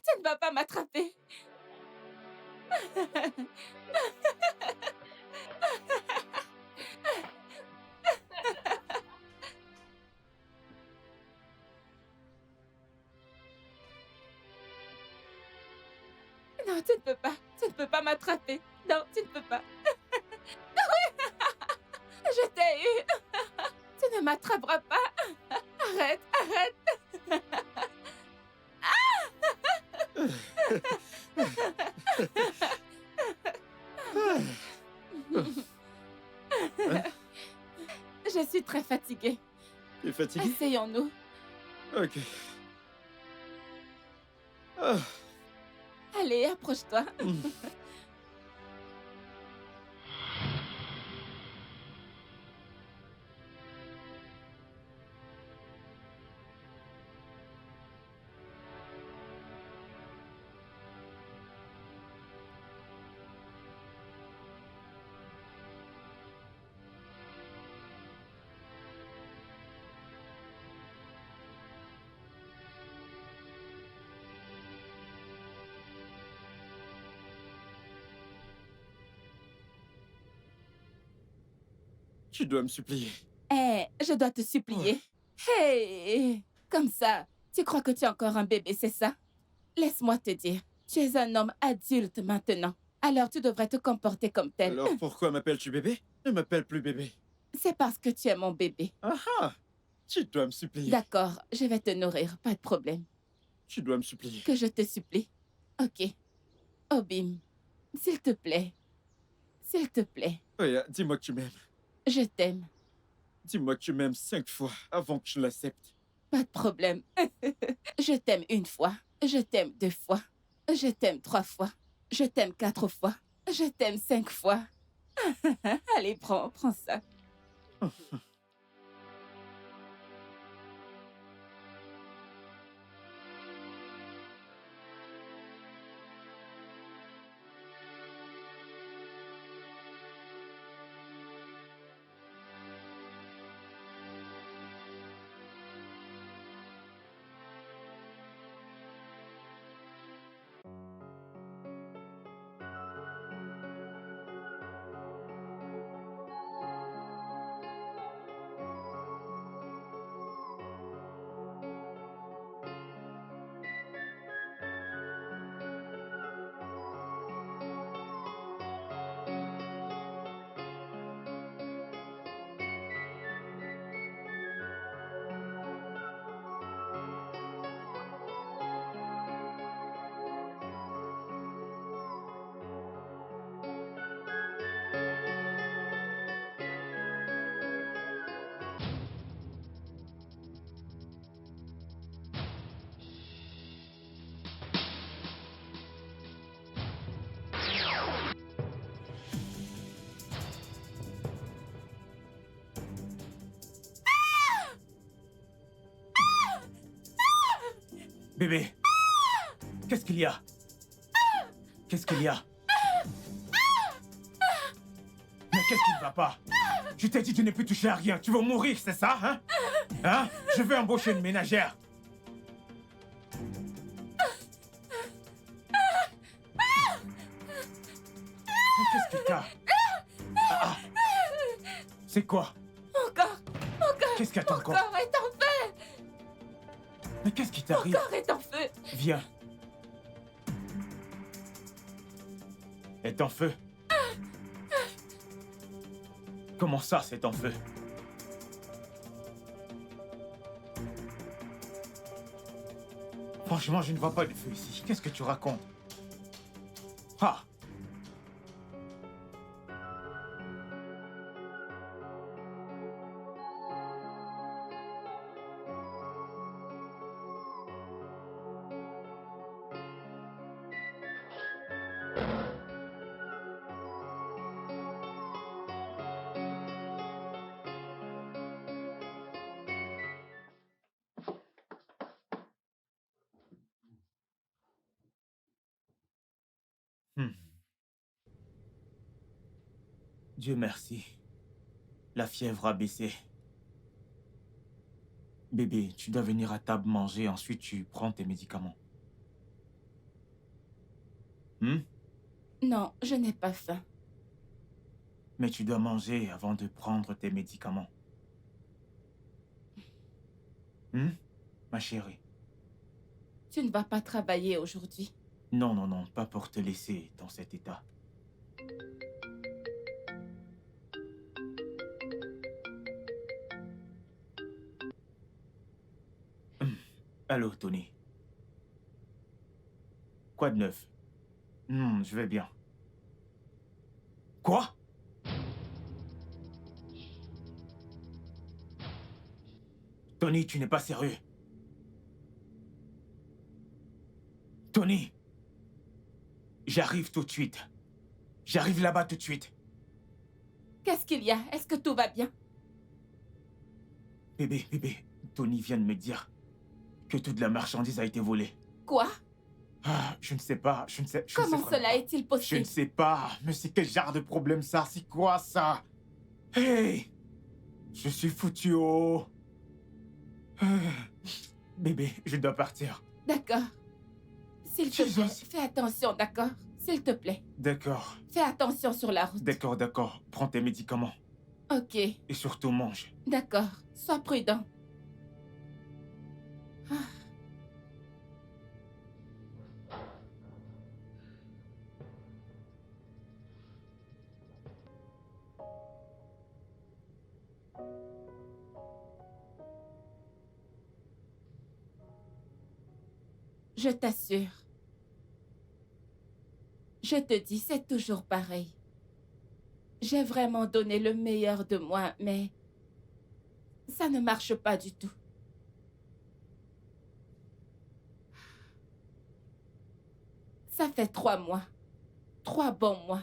Speaker 1: Tu ne vas pas m'attraper. Non, tu ne peux pas. Tu ne peux pas m'attraper. Non, tu ne peux pas. Je t'ai eu. Tu ne m'attraperas pas. Arrête, arrête. Je suis très fatiguée.
Speaker 2: Tu es fatigué?
Speaker 1: Asseyons-nous.
Speaker 2: Ok. Ah.
Speaker 1: Allez, approche-toi.
Speaker 2: Tu dois me supplier.
Speaker 1: Eh, je dois te supplier. Hey, comme ça, tu crois que tu es encore un bébé, c'est ça? Laisse-moi te dire, tu es un homme adulte maintenant. Alors tu devrais te comporter comme tel.
Speaker 2: Alors pourquoi m'appelles-tu bébé? Ne m'appelle plus bébé.
Speaker 1: C'est parce que tu es mon bébé.
Speaker 2: Ah ah! Tu dois me supplier.
Speaker 1: D'accord, je vais te nourrir, pas de problème.
Speaker 2: Tu dois me supplier.
Speaker 1: Que je te supplie. Ok. Obim, s'il te plaît. S'il te plaît.
Speaker 2: Oya, dis-moi que tu m'aimes.
Speaker 1: Je t'aime.
Speaker 2: Dis-moi que tu m'aimes 5 fois avant que je l'accepte.
Speaker 1: Pas de problème. Je t'aime 1 fois. Je t'aime 2 fois. Je t'aime 3 fois. Je t'aime 4 fois. Je t'aime 5 fois. Allez, prends ça.
Speaker 7: Bébé, qu'est-ce qu'il y a? Qu'est-ce qu'il y a? Mais qu'est-ce qui ne va pas? Je t'ai dit de ne plus toucher à rien. Tu vas mourir, c'est ça, hein? Hein? Je vais embaucher une ménagère. Mais qu'est-ce que t'as? Ah. C'est quoi?
Speaker 1: Mon corps
Speaker 7: Qu'est-ce qu'il y a ton corps?
Speaker 1: est en feu.
Speaker 7: Mais qu'est-ce qui
Speaker 1: Mon
Speaker 7: t'arrive?
Speaker 1: corps est en feu.
Speaker 7: Viens. Est en feu? Comment ça, c'est en feu? Franchement, je ne vois pas de feu ici. Qu'est-ce que tu racontes? Ah! Hmm. Dieu merci. La fièvre a baissé. Bébé, tu dois venir à table manger, ensuite tu prends tes médicaments. Hmm?
Speaker 1: Non, je n'ai pas faim.
Speaker 7: Mais tu dois manger avant de prendre tes médicaments. Hmm? Ma chérie.
Speaker 1: Tu ne vas pas travailler aujourd'hui.
Speaker 7: Non, non, non, pas pour te laisser dans cet état. Allô, Tony. Quoi de neuf? Je vais bien. Quoi? Tony, tu n'es pas sérieux. Tony! J'arrive tout de suite. J'arrive là-bas tout de suite.
Speaker 1: Qu'est-ce qu'il y a? Est-ce que tout va bien?
Speaker 7: Bébé, Tony vient de me dire que toute la marchandise a été volée.
Speaker 1: Quoi?
Speaker 7: Ah, je ne sais pas, je ne sais
Speaker 1: Comment
Speaker 7: vraiment
Speaker 1: cela
Speaker 7: pas.
Speaker 1: est-il
Speaker 7: Je
Speaker 1: possible?
Speaker 7: ne sais pas, mais c'est quel genre de problème ça? C'est quoi ça? Hey! Je suis foutu, oh! Bébé, je dois partir.
Speaker 1: D'accord. S'il te plaît,
Speaker 7: Jesus.
Speaker 1: fais attention, d'accord? S'il te plaît,
Speaker 7: D'accord,
Speaker 1: fais attention sur la route.
Speaker 7: d'accord. Prends tes médicaments.
Speaker 1: Ok,
Speaker 7: Et surtout mange.
Speaker 1: d'accord. Sois prudent. Ah. Je t'assure, Je te dis, c'est toujours pareil. J'ai vraiment donné le meilleur de moi, mais ça ne marche pas du tout. Ça fait 3 mois. 3 bons mois.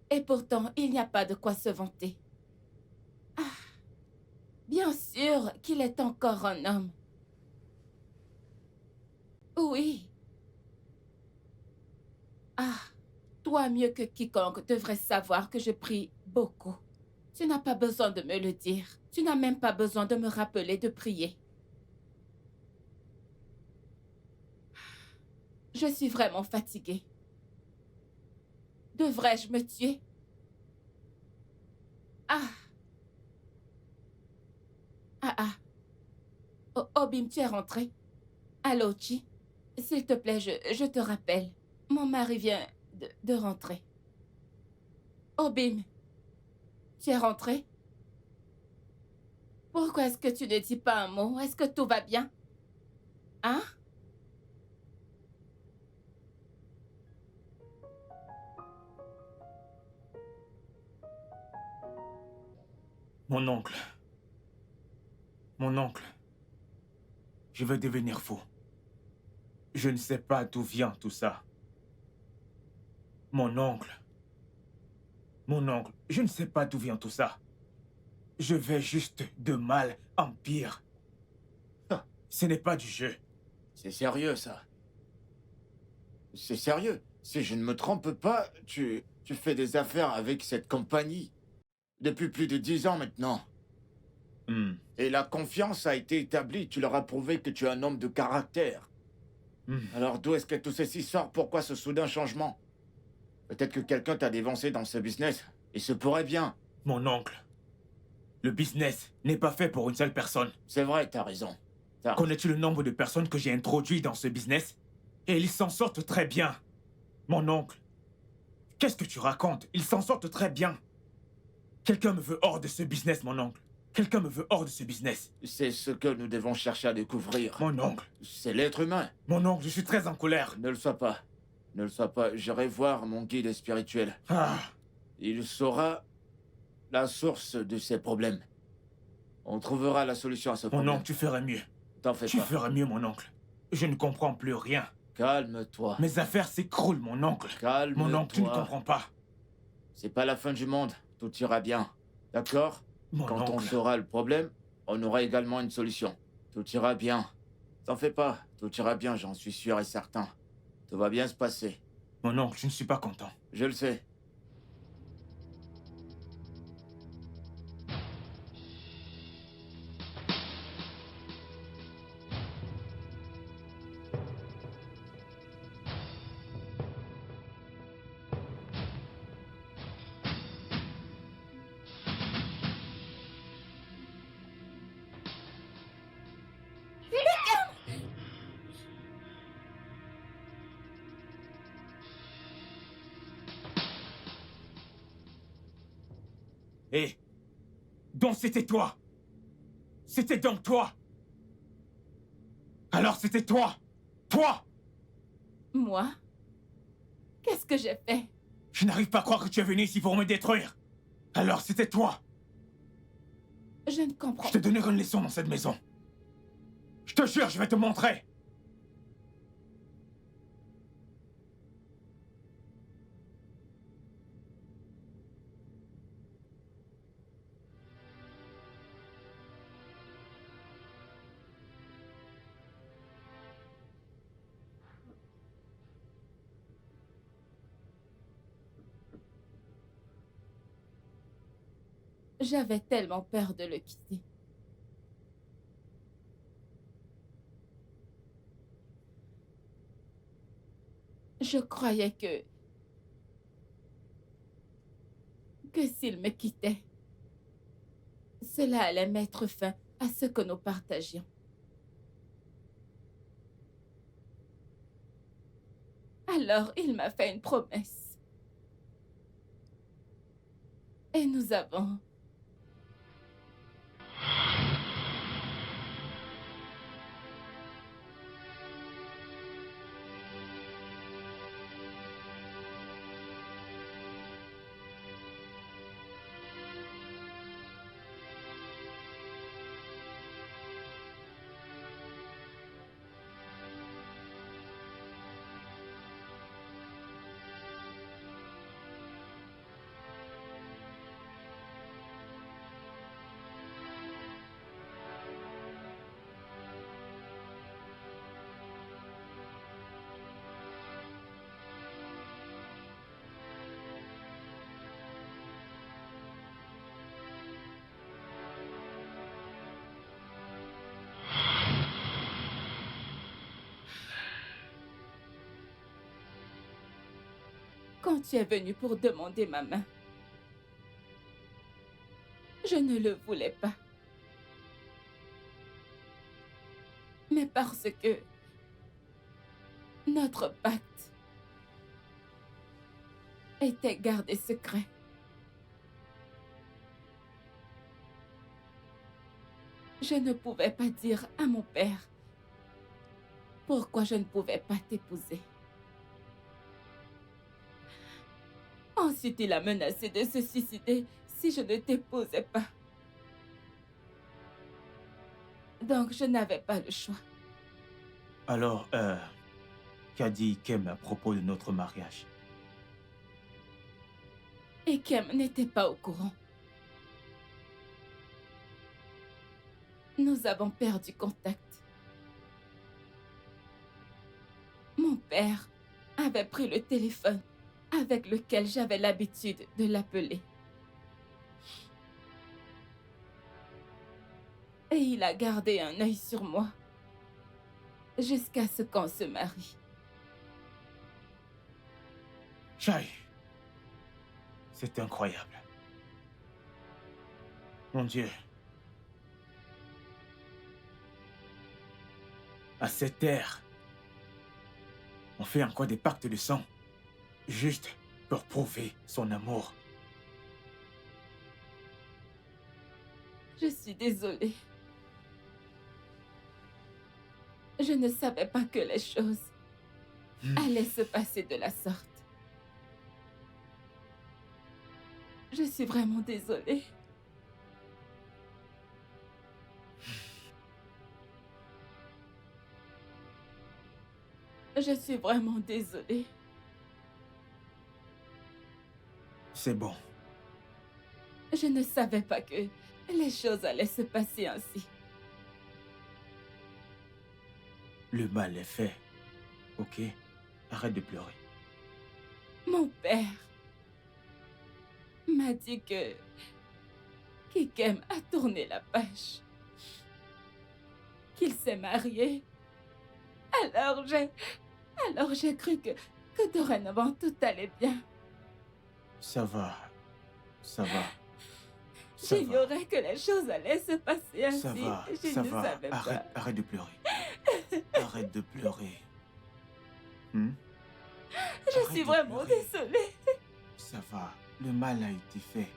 Speaker 1: Et pourtant, il n'y a pas de quoi se vanter. Ah, bien sûr qu'il est encore un homme. Oui. Ah, toi mieux que quiconque devrais savoir que je prie beaucoup. Tu n'as pas besoin de me le dire. Tu n'as même pas besoin de me rappeler de prier. Je suis vraiment fatiguée. Devrais-je me tuer? Ah. Ah ah. Obim, tu es rentré? Allô, Chi? S'il te plaît, je te rappelle. Mon mari vient de rentrer. Obim, tu es rentré? Pourquoi est-ce que tu ne dis pas un mot? Est-ce que tout va bien? Hein?
Speaker 7: Mon oncle. Mon oncle. Je vais devenir fou. Je ne sais pas d'où vient tout ça. Mon oncle. Mon oncle, je ne sais pas d'où vient tout ça. Je vais juste de mal en pire. Ce n'est pas du jeu.
Speaker 6: C'est sérieux, ça. C'est sérieux. Si je ne me trompe pas, tu fais des affaires avec cette compagnie depuis plus de 10 ans maintenant.
Speaker 7: Hmm.
Speaker 6: Et la confiance a été établie. Tu leur as prouvé que tu es un homme de caractère. Alors d'où est-ce que tout ceci sort? Pourquoi ce soudain changement? Peut-être que quelqu'un t'a dévancé dans ce business. Il se pourrait bien.
Speaker 7: Mon oncle. Le business n'est pas fait pour une seule personne.
Speaker 6: C'est vrai, t'as raison.
Speaker 7: Connais-tu le nombre de personnes que j'ai introduites dans ce business? Et ils s'en sortent très bien. Mon oncle. Qu'est-ce que tu racontes? Ils s'en sortent très bien. Quelqu'un me veut hors de ce business, mon oncle. Quelqu'un me veut hors de ce business.
Speaker 6: C'est ce que nous devons chercher à découvrir.
Speaker 7: Mon oncle.
Speaker 6: C'est l'être humain.
Speaker 7: Mon oncle, je suis très en colère.
Speaker 6: Ne le sois pas. Ne le sois pas. J'irai voir mon guide spirituel.
Speaker 7: Ah.
Speaker 6: Il saura la source de ces problèmes. On trouvera la solution à ce problème.
Speaker 7: Mon oncle, tu ferais mieux.
Speaker 6: T'en fais
Speaker 7: Tu
Speaker 6: pas.
Speaker 7: ferais mieux, mon oncle. Je ne comprends plus rien.
Speaker 6: Calme-toi.
Speaker 7: Mes affaires s'écroulent, mon oncle.
Speaker 6: Calme-toi.
Speaker 7: Mon oncle, tu ne comprends pas.
Speaker 6: C'est pas la fin du monde. Tout ira bien. D'accord?
Speaker 7: Mon
Speaker 6: Quand on
Speaker 7: oncle.
Speaker 6: saura le problème, on aura également une solution. Tout ira bien. T'en fais pas. Tout ira bien, j'en suis sûr et certain. Tout va bien se passer.
Speaker 7: Mon oncle, je ne suis pas content.
Speaker 6: Je le sais.
Speaker 7: Et donc c'était toi. C'était donc toi. Alors c'était toi. Toi.
Speaker 1: Moi? Qu'est-ce que j'ai fait?
Speaker 7: Je n'arrive pas à croire que tu es venu ici pour me détruire. Alors c'était toi.
Speaker 1: Je ne comprends
Speaker 7: Je te donnerai une leçon dans cette maison. Je te jure, je vais te montrer.
Speaker 1: J'avais tellement peur de le quitter. Je croyais que s'il me quittait, cela allait mettre fin à ce que nous partagions. Alors, il m'a fait une promesse. Et nous avons... quand tu es venu pour demander ma main, je ne le voulais pas. Mais parce que notre pacte était gardé secret. Je ne pouvais pas dire à mon père pourquoi je ne pouvais pas t'épouser. Ensuite, il a menacé de se suicider si je ne t'épousais pas. Donc, je n'avais pas le choix.
Speaker 7: Alors, qu'a dit Kem à propos de notre mariage?
Speaker 1: Et Kem n'était pas au courant. Nous avons perdu contact. Mon père avait pris le téléphone avec lequel j'avais l'habitude de l'appeler. Et il a gardé un œil sur moi jusqu'à ce qu'on se marie.
Speaker 7: Chai, c'est incroyable. Mon Dieu. À cette ère, on fait encore des pactes de sang, juste pour prouver son amour.
Speaker 1: Je suis désolée. Je ne savais pas que les choses allaient se passer de la sorte. Je suis vraiment désolée. Je suis vraiment désolée.
Speaker 7: C'est bon.
Speaker 1: Je ne savais pas que les choses allaient se passer ainsi.
Speaker 7: Le mal est fait. Ok? Arrête de pleurer.
Speaker 1: Mon père m'a dit que Kikem a tourné la page, qu'il s'est marié. Alors j'ai cru que dorénavant tout allait bien.
Speaker 7: Ça va. Ça va. Ça va.
Speaker 1: J'ignorais que les choses allaient se passer ainsi.
Speaker 7: Ça va.
Speaker 1: Je
Speaker 7: Ça
Speaker 1: ne
Speaker 7: va.
Speaker 1: savais pas.
Speaker 7: Arrête de pleurer. Arrête de pleurer. Hmm?
Speaker 1: Je
Speaker 7: Arrête
Speaker 1: suis
Speaker 7: de
Speaker 1: vraiment
Speaker 7: pleurer.
Speaker 1: désolée.
Speaker 7: Ça va. Le mal a été fait.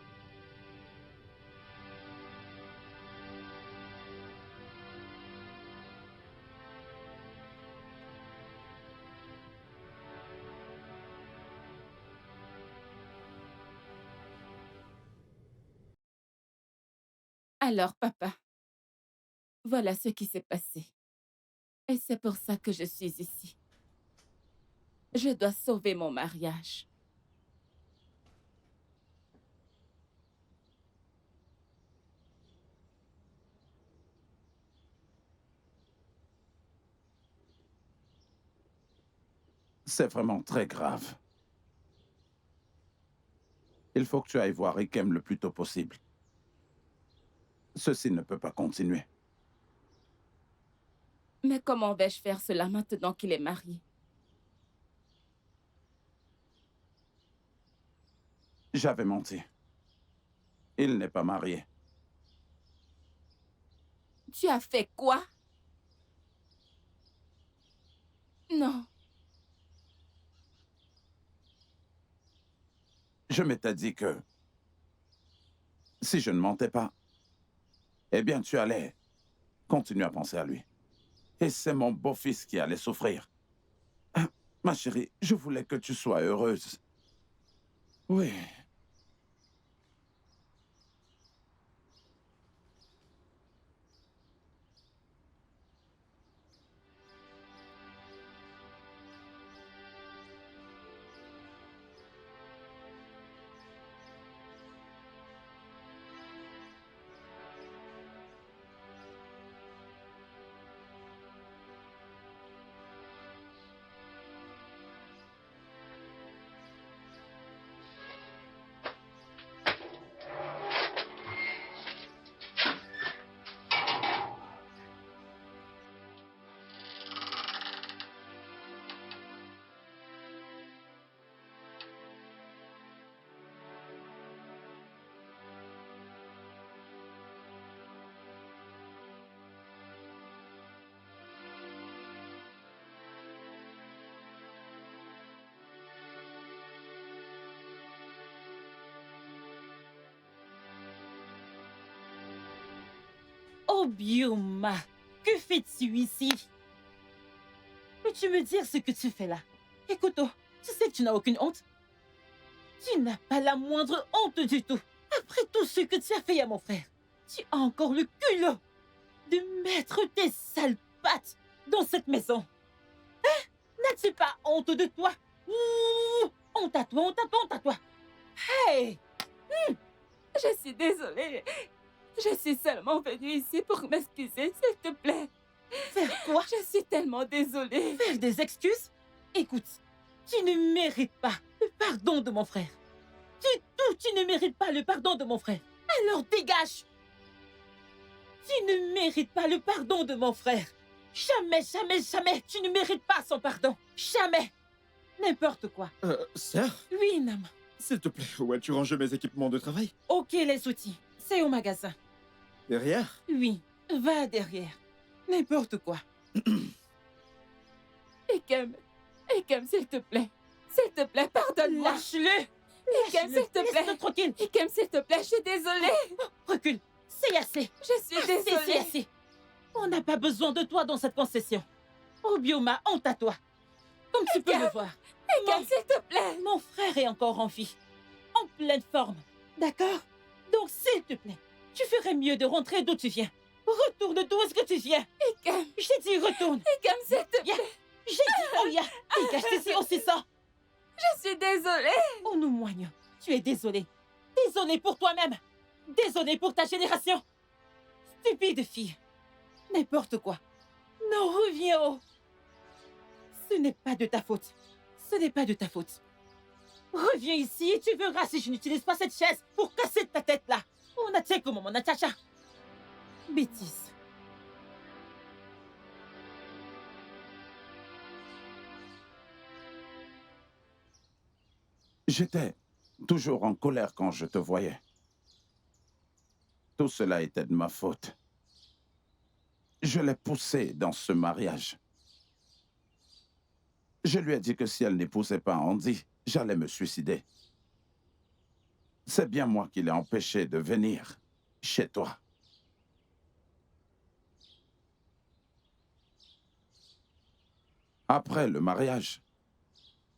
Speaker 1: Alors, papa, voilà ce qui s'est passé. Et c'est pour ça que je suis ici. Je dois sauver mon mariage.
Speaker 3: C'est vraiment très grave. Il faut que tu ailles voir Ikem le plus tôt possible. Ceci ne peut pas continuer.
Speaker 1: Mais comment vais-je faire cela maintenant qu'il est marié?
Speaker 3: J'avais menti. Il n'est pas marié.
Speaker 1: Tu as fait quoi? Non.
Speaker 3: Je m'étais dit que si je ne mentais pas, eh bien tu allais continuer à penser à lui. Et c'est mon beau-fils qui allait souffrir. Ma chérie, je voulais que tu sois heureuse. Oui.
Speaker 5: Obioma, que fais-tu ici? Peux-tu me dire ce que tu fais là? Écoute, tu sais que tu n'as aucune honte? Tu n'as pas la moindre honte du tout. Après tout ce que tu as fait à mon frère, tu as encore le culot de mettre tes sales pattes dans cette maison. Hein? N'as-tu pas honte de toi? Ouh, honte à toi, honte à toi, honte à toi. Hey!
Speaker 1: Je suis désolée. Je suis seulement venue ici pour m'excuser, s'il te plaît.
Speaker 5: Faire quoi?
Speaker 1: Je suis tellement désolée.
Speaker 5: Faire des excuses? Écoute, tu ne mérites pas le pardon de mon frère. Du tout, tu ne mérites pas le pardon de mon frère. Alors dégage! Tu ne mérites pas le pardon de mon frère. Jamais, jamais, jamais, tu ne mérites pas son pardon. Jamais. N'importe quoi.
Speaker 2: Sœur,
Speaker 5: Oui, Nam.
Speaker 2: s'il te plaît, où as-tu rangé mes équipements de travail?
Speaker 5: Ok, les outils. C'est au magasin.
Speaker 2: Derrière?
Speaker 5: Oui, va derrière. N'importe quoi.
Speaker 1: Ikem, s'il te plaît. S'il te plaît, pardonne-moi.
Speaker 5: Lâche-le!
Speaker 1: Ikem, s'il te plaît.
Speaker 5: Laisse-le tranquille.
Speaker 1: Ikem, s'il te plaît, je suis désolée.
Speaker 5: Recule. C'est assez.
Speaker 1: Je suis
Speaker 5: C'est
Speaker 1: désolée.
Speaker 5: assez. On n'a pas besoin de toi dans cette concession. Obioma, honte à toi. Comme tu peux le voir.
Speaker 1: Ikem, s'il te plaît.
Speaker 5: Mon frère est encore en vie. En pleine forme. D'accord? Donc, s'il te plaît, tu ferais mieux de rentrer d'où tu viens. Retourne d'où est-ce que tu viens.
Speaker 1: Ikem,
Speaker 5: J'ai dit retourne.
Speaker 1: Ikem, s'il te
Speaker 5: Ya.
Speaker 1: plaît.
Speaker 5: J'ai dit Oya. Dégage d'ici, on sait ça.
Speaker 1: Je suis désolée.
Speaker 5: Oh, nous moignons. Tu es désolé. Désolé pour toi-même. Désolé pour ta génération. Stupide fille. N'importe quoi. Non, reviens haut. Ce n'est pas de ta faute. Ce n'est pas de ta faute. Reviens ici et tu verras si je n'utilise pas cette chaise pour casser ta tête là. On a tché comme mon Natacha. Bêtise.
Speaker 3: J'étais toujours en colère quand je te voyais. Tout cela était de ma faute. Je l'ai poussée dans ce mariage. Je lui ai dit que si elle n'épousait pas Andy, j'allais me suicider. C'est bien moi qui l'ai empêché de venir chez toi. Après le mariage,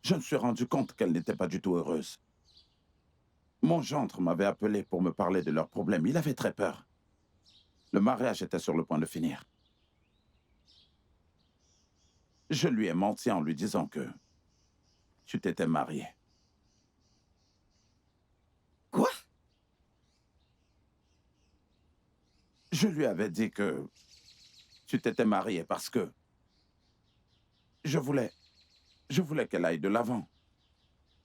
Speaker 3: je me suis rendu compte qu'elle n'était pas du tout heureuse. Mon gendre m'avait appelé pour me parler de leurs problèmes. Il avait très peur. Le mariage était sur le point de finir. Je lui ai menti en lui disant que tu t'étais marié.
Speaker 2: Quoi?
Speaker 3: Je lui avais dit que tu t'étais marié parce que je voulais qu'elle aille de l'avant.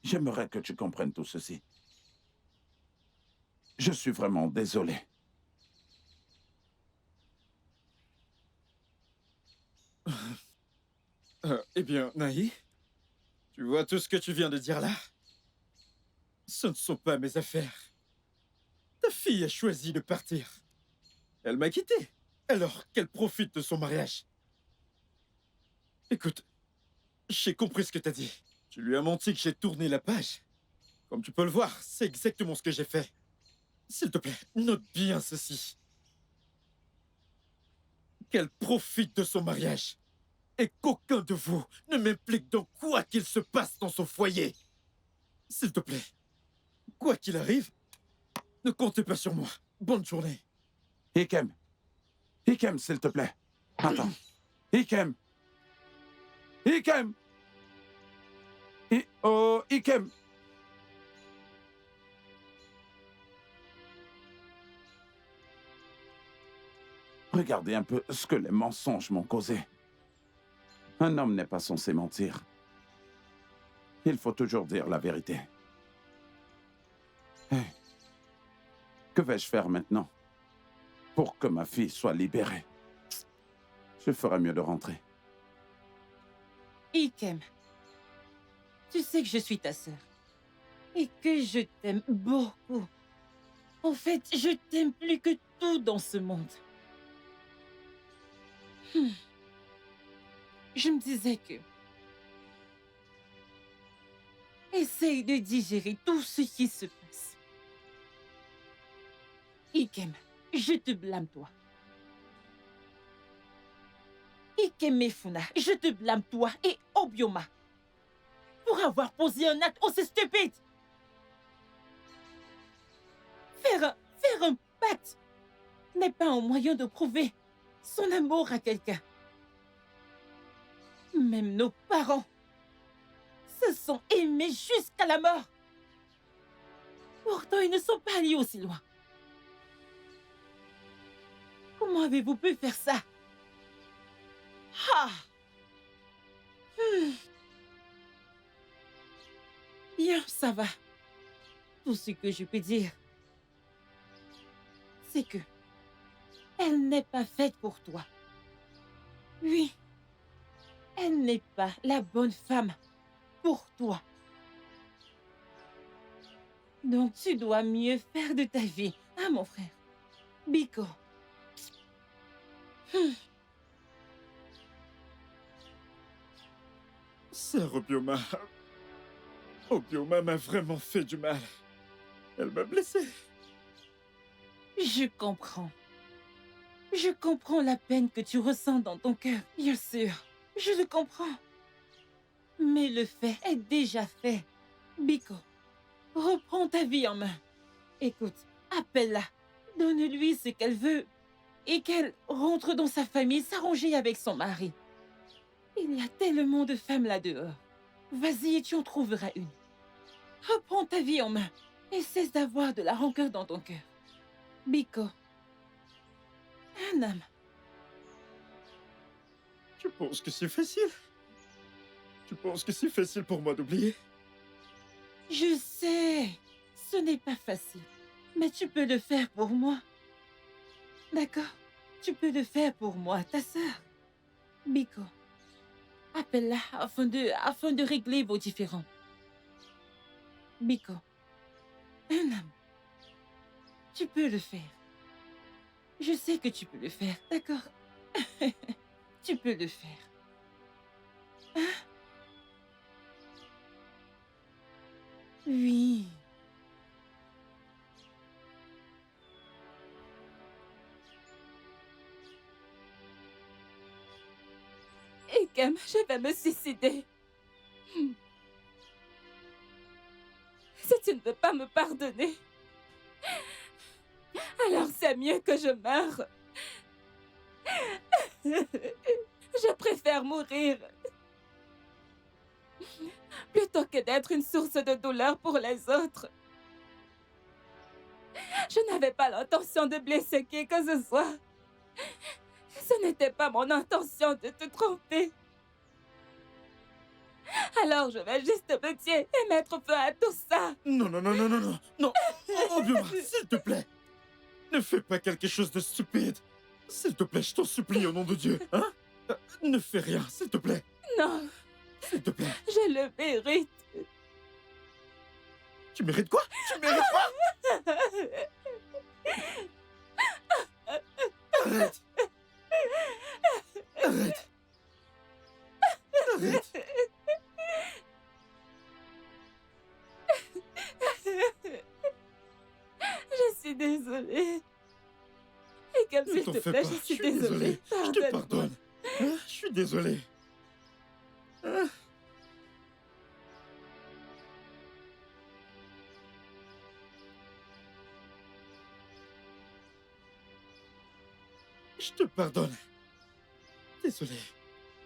Speaker 3: J'aimerais que tu comprennes tout ceci. Je suis vraiment désolé.
Speaker 2: Eh bien, Naï, tu vois tout ce que tu viens de dire là? Ce ne sont pas mes affaires. Ta fille a choisi de partir. Elle m'a quitté. Alors qu'elle profite de son mariage. Écoute, j'ai compris ce que t'as dit. Tu lui as menti que j'ai tourné la page. Comme tu peux le voir, c'est exactement ce que j'ai fait. S'il te plaît, note bien ceci. Qu'elle profite de son mariage. Et qu'aucun de vous ne m'implique dans quoi qu'il se passe dans son foyer. S'il te plaît, quoi qu'il arrive, ne comptez pas sur moi. Bonne journée.
Speaker 3: Ikem. Ikem, s'il te plaît. Attends. Ikem. Ikem. Oh, Ikem. Regardez un peu ce que les mensonges m'ont causé. Un homme n'est pas censé mentir. Il faut toujours dire la vérité. Hey, que vais-je faire maintenant pour que ma fille soit libérée? Je ferais mieux de rentrer.
Speaker 5: Ikem, tu sais que je suis ta sœur et que je t'aime beaucoup. En fait, je t'aime plus que tout dans ce monde. Je me disais que... Essaye de digérer tout ce qui se passe. Ikem, je te blâme toi. Ikemefuna, je te blâme toi et Obioma pour avoir posé un acte aussi stupide. Faire un pacte n'est pas un moyen de prouver son amour à quelqu'un. Même nos parents se sont aimés jusqu'à la mort. Pourtant, ils ne sont pas allés aussi loin. Comment avez-vous pu faire ça? Ah! Bien, ça va. Tout ce que je peux dire, c'est que elle n'est pas faite pour toi. Oui, elle n'est pas la bonne femme pour toi. Donc tu dois mieux faire de ta vie, hein, mon frère? Biko.
Speaker 2: Sœur Obioma... Obioma m'a vraiment fait du mal. Elle m'a blessé.
Speaker 5: Je comprends. Je comprends la peine que tu ressens dans ton cœur, bien sûr. Je le comprends. Mais le fait est déjà fait. Biko, reprends ta vie en main. Écoute, appelle-la. Donne-lui ce qu'elle veut. Et qu'elle rentre dans sa famille s'arranger avec son mari. Il y a tellement de femmes là-dehors. Vas-y et tu en trouveras une. Reprends ta vie en main. Et cesse d'avoir de la rancœur dans ton cœur. Biko. Un homme.
Speaker 2: Tu penses que c'est facile? Tu penses que c'est facile pour moi d'oublier?
Speaker 5: Je sais. Ce n'est pas facile. Mais tu peux le faire pour moi. D'accord? Tu peux le faire pour moi, ta sœur. Biko. Appelle-la afin de régler vos différends. Biko. Un homme. Tu peux le faire. Je sais que tu peux le faire, d'accord? Tu peux le faire. Hein? Oui.
Speaker 1: Ikem, je vais me suicider. Si tu ne veux pas me pardonner, alors c'est mieux que je meure. Je préfère mourir plutôt que d'être une source de douleur pour les autres. Je n'avais pas l'intention de blesser qui que ce soit. Ce n'était pas mon intention de te tromper. Alors je vais juste me tuer et mettre feu à tout ça.
Speaker 2: Non, non, non, non, non, non, non. Obioma, s'il te plaît. Ne fais pas quelque chose de stupide. S'il te plaît, je t'en supplie au nom de Dieu. Hein? Ne fais rien, s'il te plaît.
Speaker 1: Non,
Speaker 2: S'il te plaît.
Speaker 1: je le mérite.
Speaker 2: Tu mérites quoi? Tu mérites quoi? Arrête. Arrête. Arrête.
Speaker 1: Je suis désolée. Et comme
Speaker 2: Ne
Speaker 1: s'il
Speaker 2: t'en
Speaker 1: te
Speaker 2: fais
Speaker 1: plaît,
Speaker 2: pas.
Speaker 1: je suis
Speaker 2: désolé.
Speaker 1: désolée.
Speaker 2: Je te
Speaker 1: Pardonne-moi.
Speaker 2: pardonne. Hein? Je suis désolé. Hein? Je te pardonne. Désolé.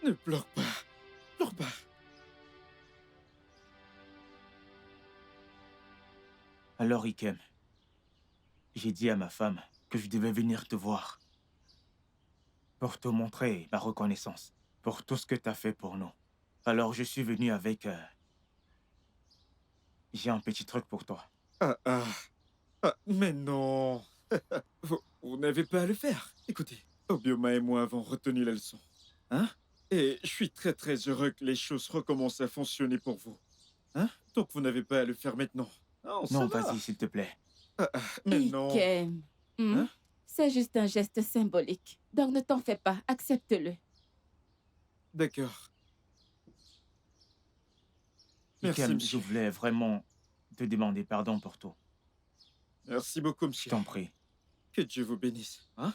Speaker 2: Ne pleure pas. Pleure pas.
Speaker 7: Alors, Ikem, j'ai dit à ma femme que je devais venir te voir pour te montrer ma reconnaissance pour tout ce que tu as fait pour nous. Alors, je suis venu avec... J'ai un petit truc pour toi.
Speaker 2: Mais non. Vous n'avez pas à le faire. Écoutez, Obioma et moi avons retenu la leçon. Hein? Et je suis très très heureux que les choses recommencent à fonctionner pour vous. Hein? Donc vous n'avez pas à le faire maintenant. Non, ça
Speaker 7: Non,
Speaker 2: va.
Speaker 7: vas-y, s'il te plaît.
Speaker 2: Mais non.
Speaker 1: Ikem.
Speaker 2: Hein?
Speaker 1: C'est juste un geste symbolique. Donc ne t'en fais pas, accepte-le.
Speaker 2: D'accord. Merci,
Speaker 7: Ikem, je
Speaker 2: monsieur.
Speaker 7: voulais vraiment te demander pardon pour tout.
Speaker 2: Merci beaucoup,
Speaker 7: Je
Speaker 2: monsieur.
Speaker 7: t'en prie.
Speaker 2: Que Dieu vous bénisse. Hein?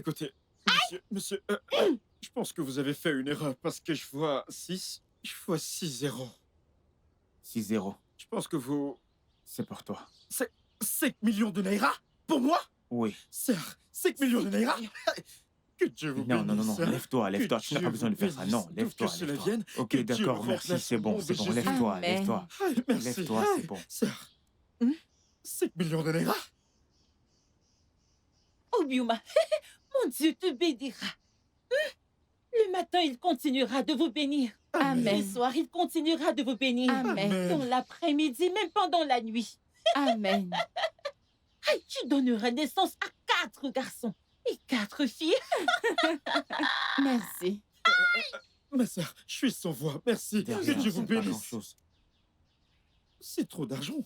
Speaker 2: Écoutez, monsieur, je pense que vous avez fait une erreur parce que je vois 6. Je vois 6 zéros.
Speaker 7: 6-0.
Speaker 2: Je pense que vous...
Speaker 7: C'est pour toi.
Speaker 2: 5 millions de naira pour moi?
Speaker 7: Oui.
Speaker 2: Sir, 5 millions de naira? Que Dieu vous
Speaker 7: Non, non, non,
Speaker 2: bénisse,
Speaker 7: non.
Speaker 2: hein.
Speaker 7: Lève-toi, lève-toi. Tu n'as
Speaker 2: Dieu
Speaker 7: pas besoin de
Speaker 2: vous
Speaker 7: faire ça.
Speaker 2: bénisse.
Speaker 7: Non,
Speaker 2: D'où
Speaker 7: lève-toi,
Speaker 2: que cela
Speaker 7: lève-toi.
Speaker 2: vienne,
Speaker 7: Ok,
Speaker 2: que Dieu
Speaker 7: d'accord,
Speaker 2: le
Speaker 7: merci,
Speaker 2: remplace
Speaker 7: c'est
Speaker 2: au
Speaker 7: bon,
Speaker 2: nom
Speaker 7: c'est
Speaker 2: de
Speaker 7: bon.
Speaker 2: Jésus.
Speaker 7: Lève-toi,
Speaker 1: Amen.
Speaker 7: lève-toi.
Speaker 2: Merci.
Speaker 7: Lève-toi, c'est bon.
Speaker 2: Sir,
Speaker 5: Hmm?
Speaker 2: 5 millions de naira?
Speaker 5: Obiuma, mon Dieu te bénira. Le matin, il continuera de vous bénir.
Speaker 1: Amen.
Speaker 5: Le soir, il continuera de vous bénir.
Speaker 1: Amen.
Speaker 5: Dans l'après-midi, même pendant la nuit.
Speaker 1: Amen.
Speaker 5: Aïe, tu donneras naissance à 4 garçons et 4 filles.
Speaker 1: Merci.
Speaker 2: Ma sœur, je suis sans voix. Merci.
Speaker 7: De
Speaker 2: Que
Speaker 7: rien,
Speaker 2: Dieu vous
Speaker 7: c'est pas
Speaker 2: bénisse.
Speaker 7: grand-chose.
Speaker 2: C'est trop d'argent.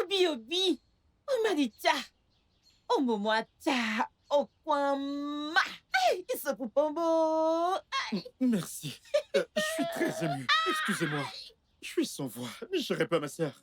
Speaker 5: Obi Obi, Omanita, Omomoata, Okwama. Aïe, Isopupombo.
Speaker 2: Merci. Je suis très ému. Excusez-moi. Je suis sans voix. Je serai pas ma sœur.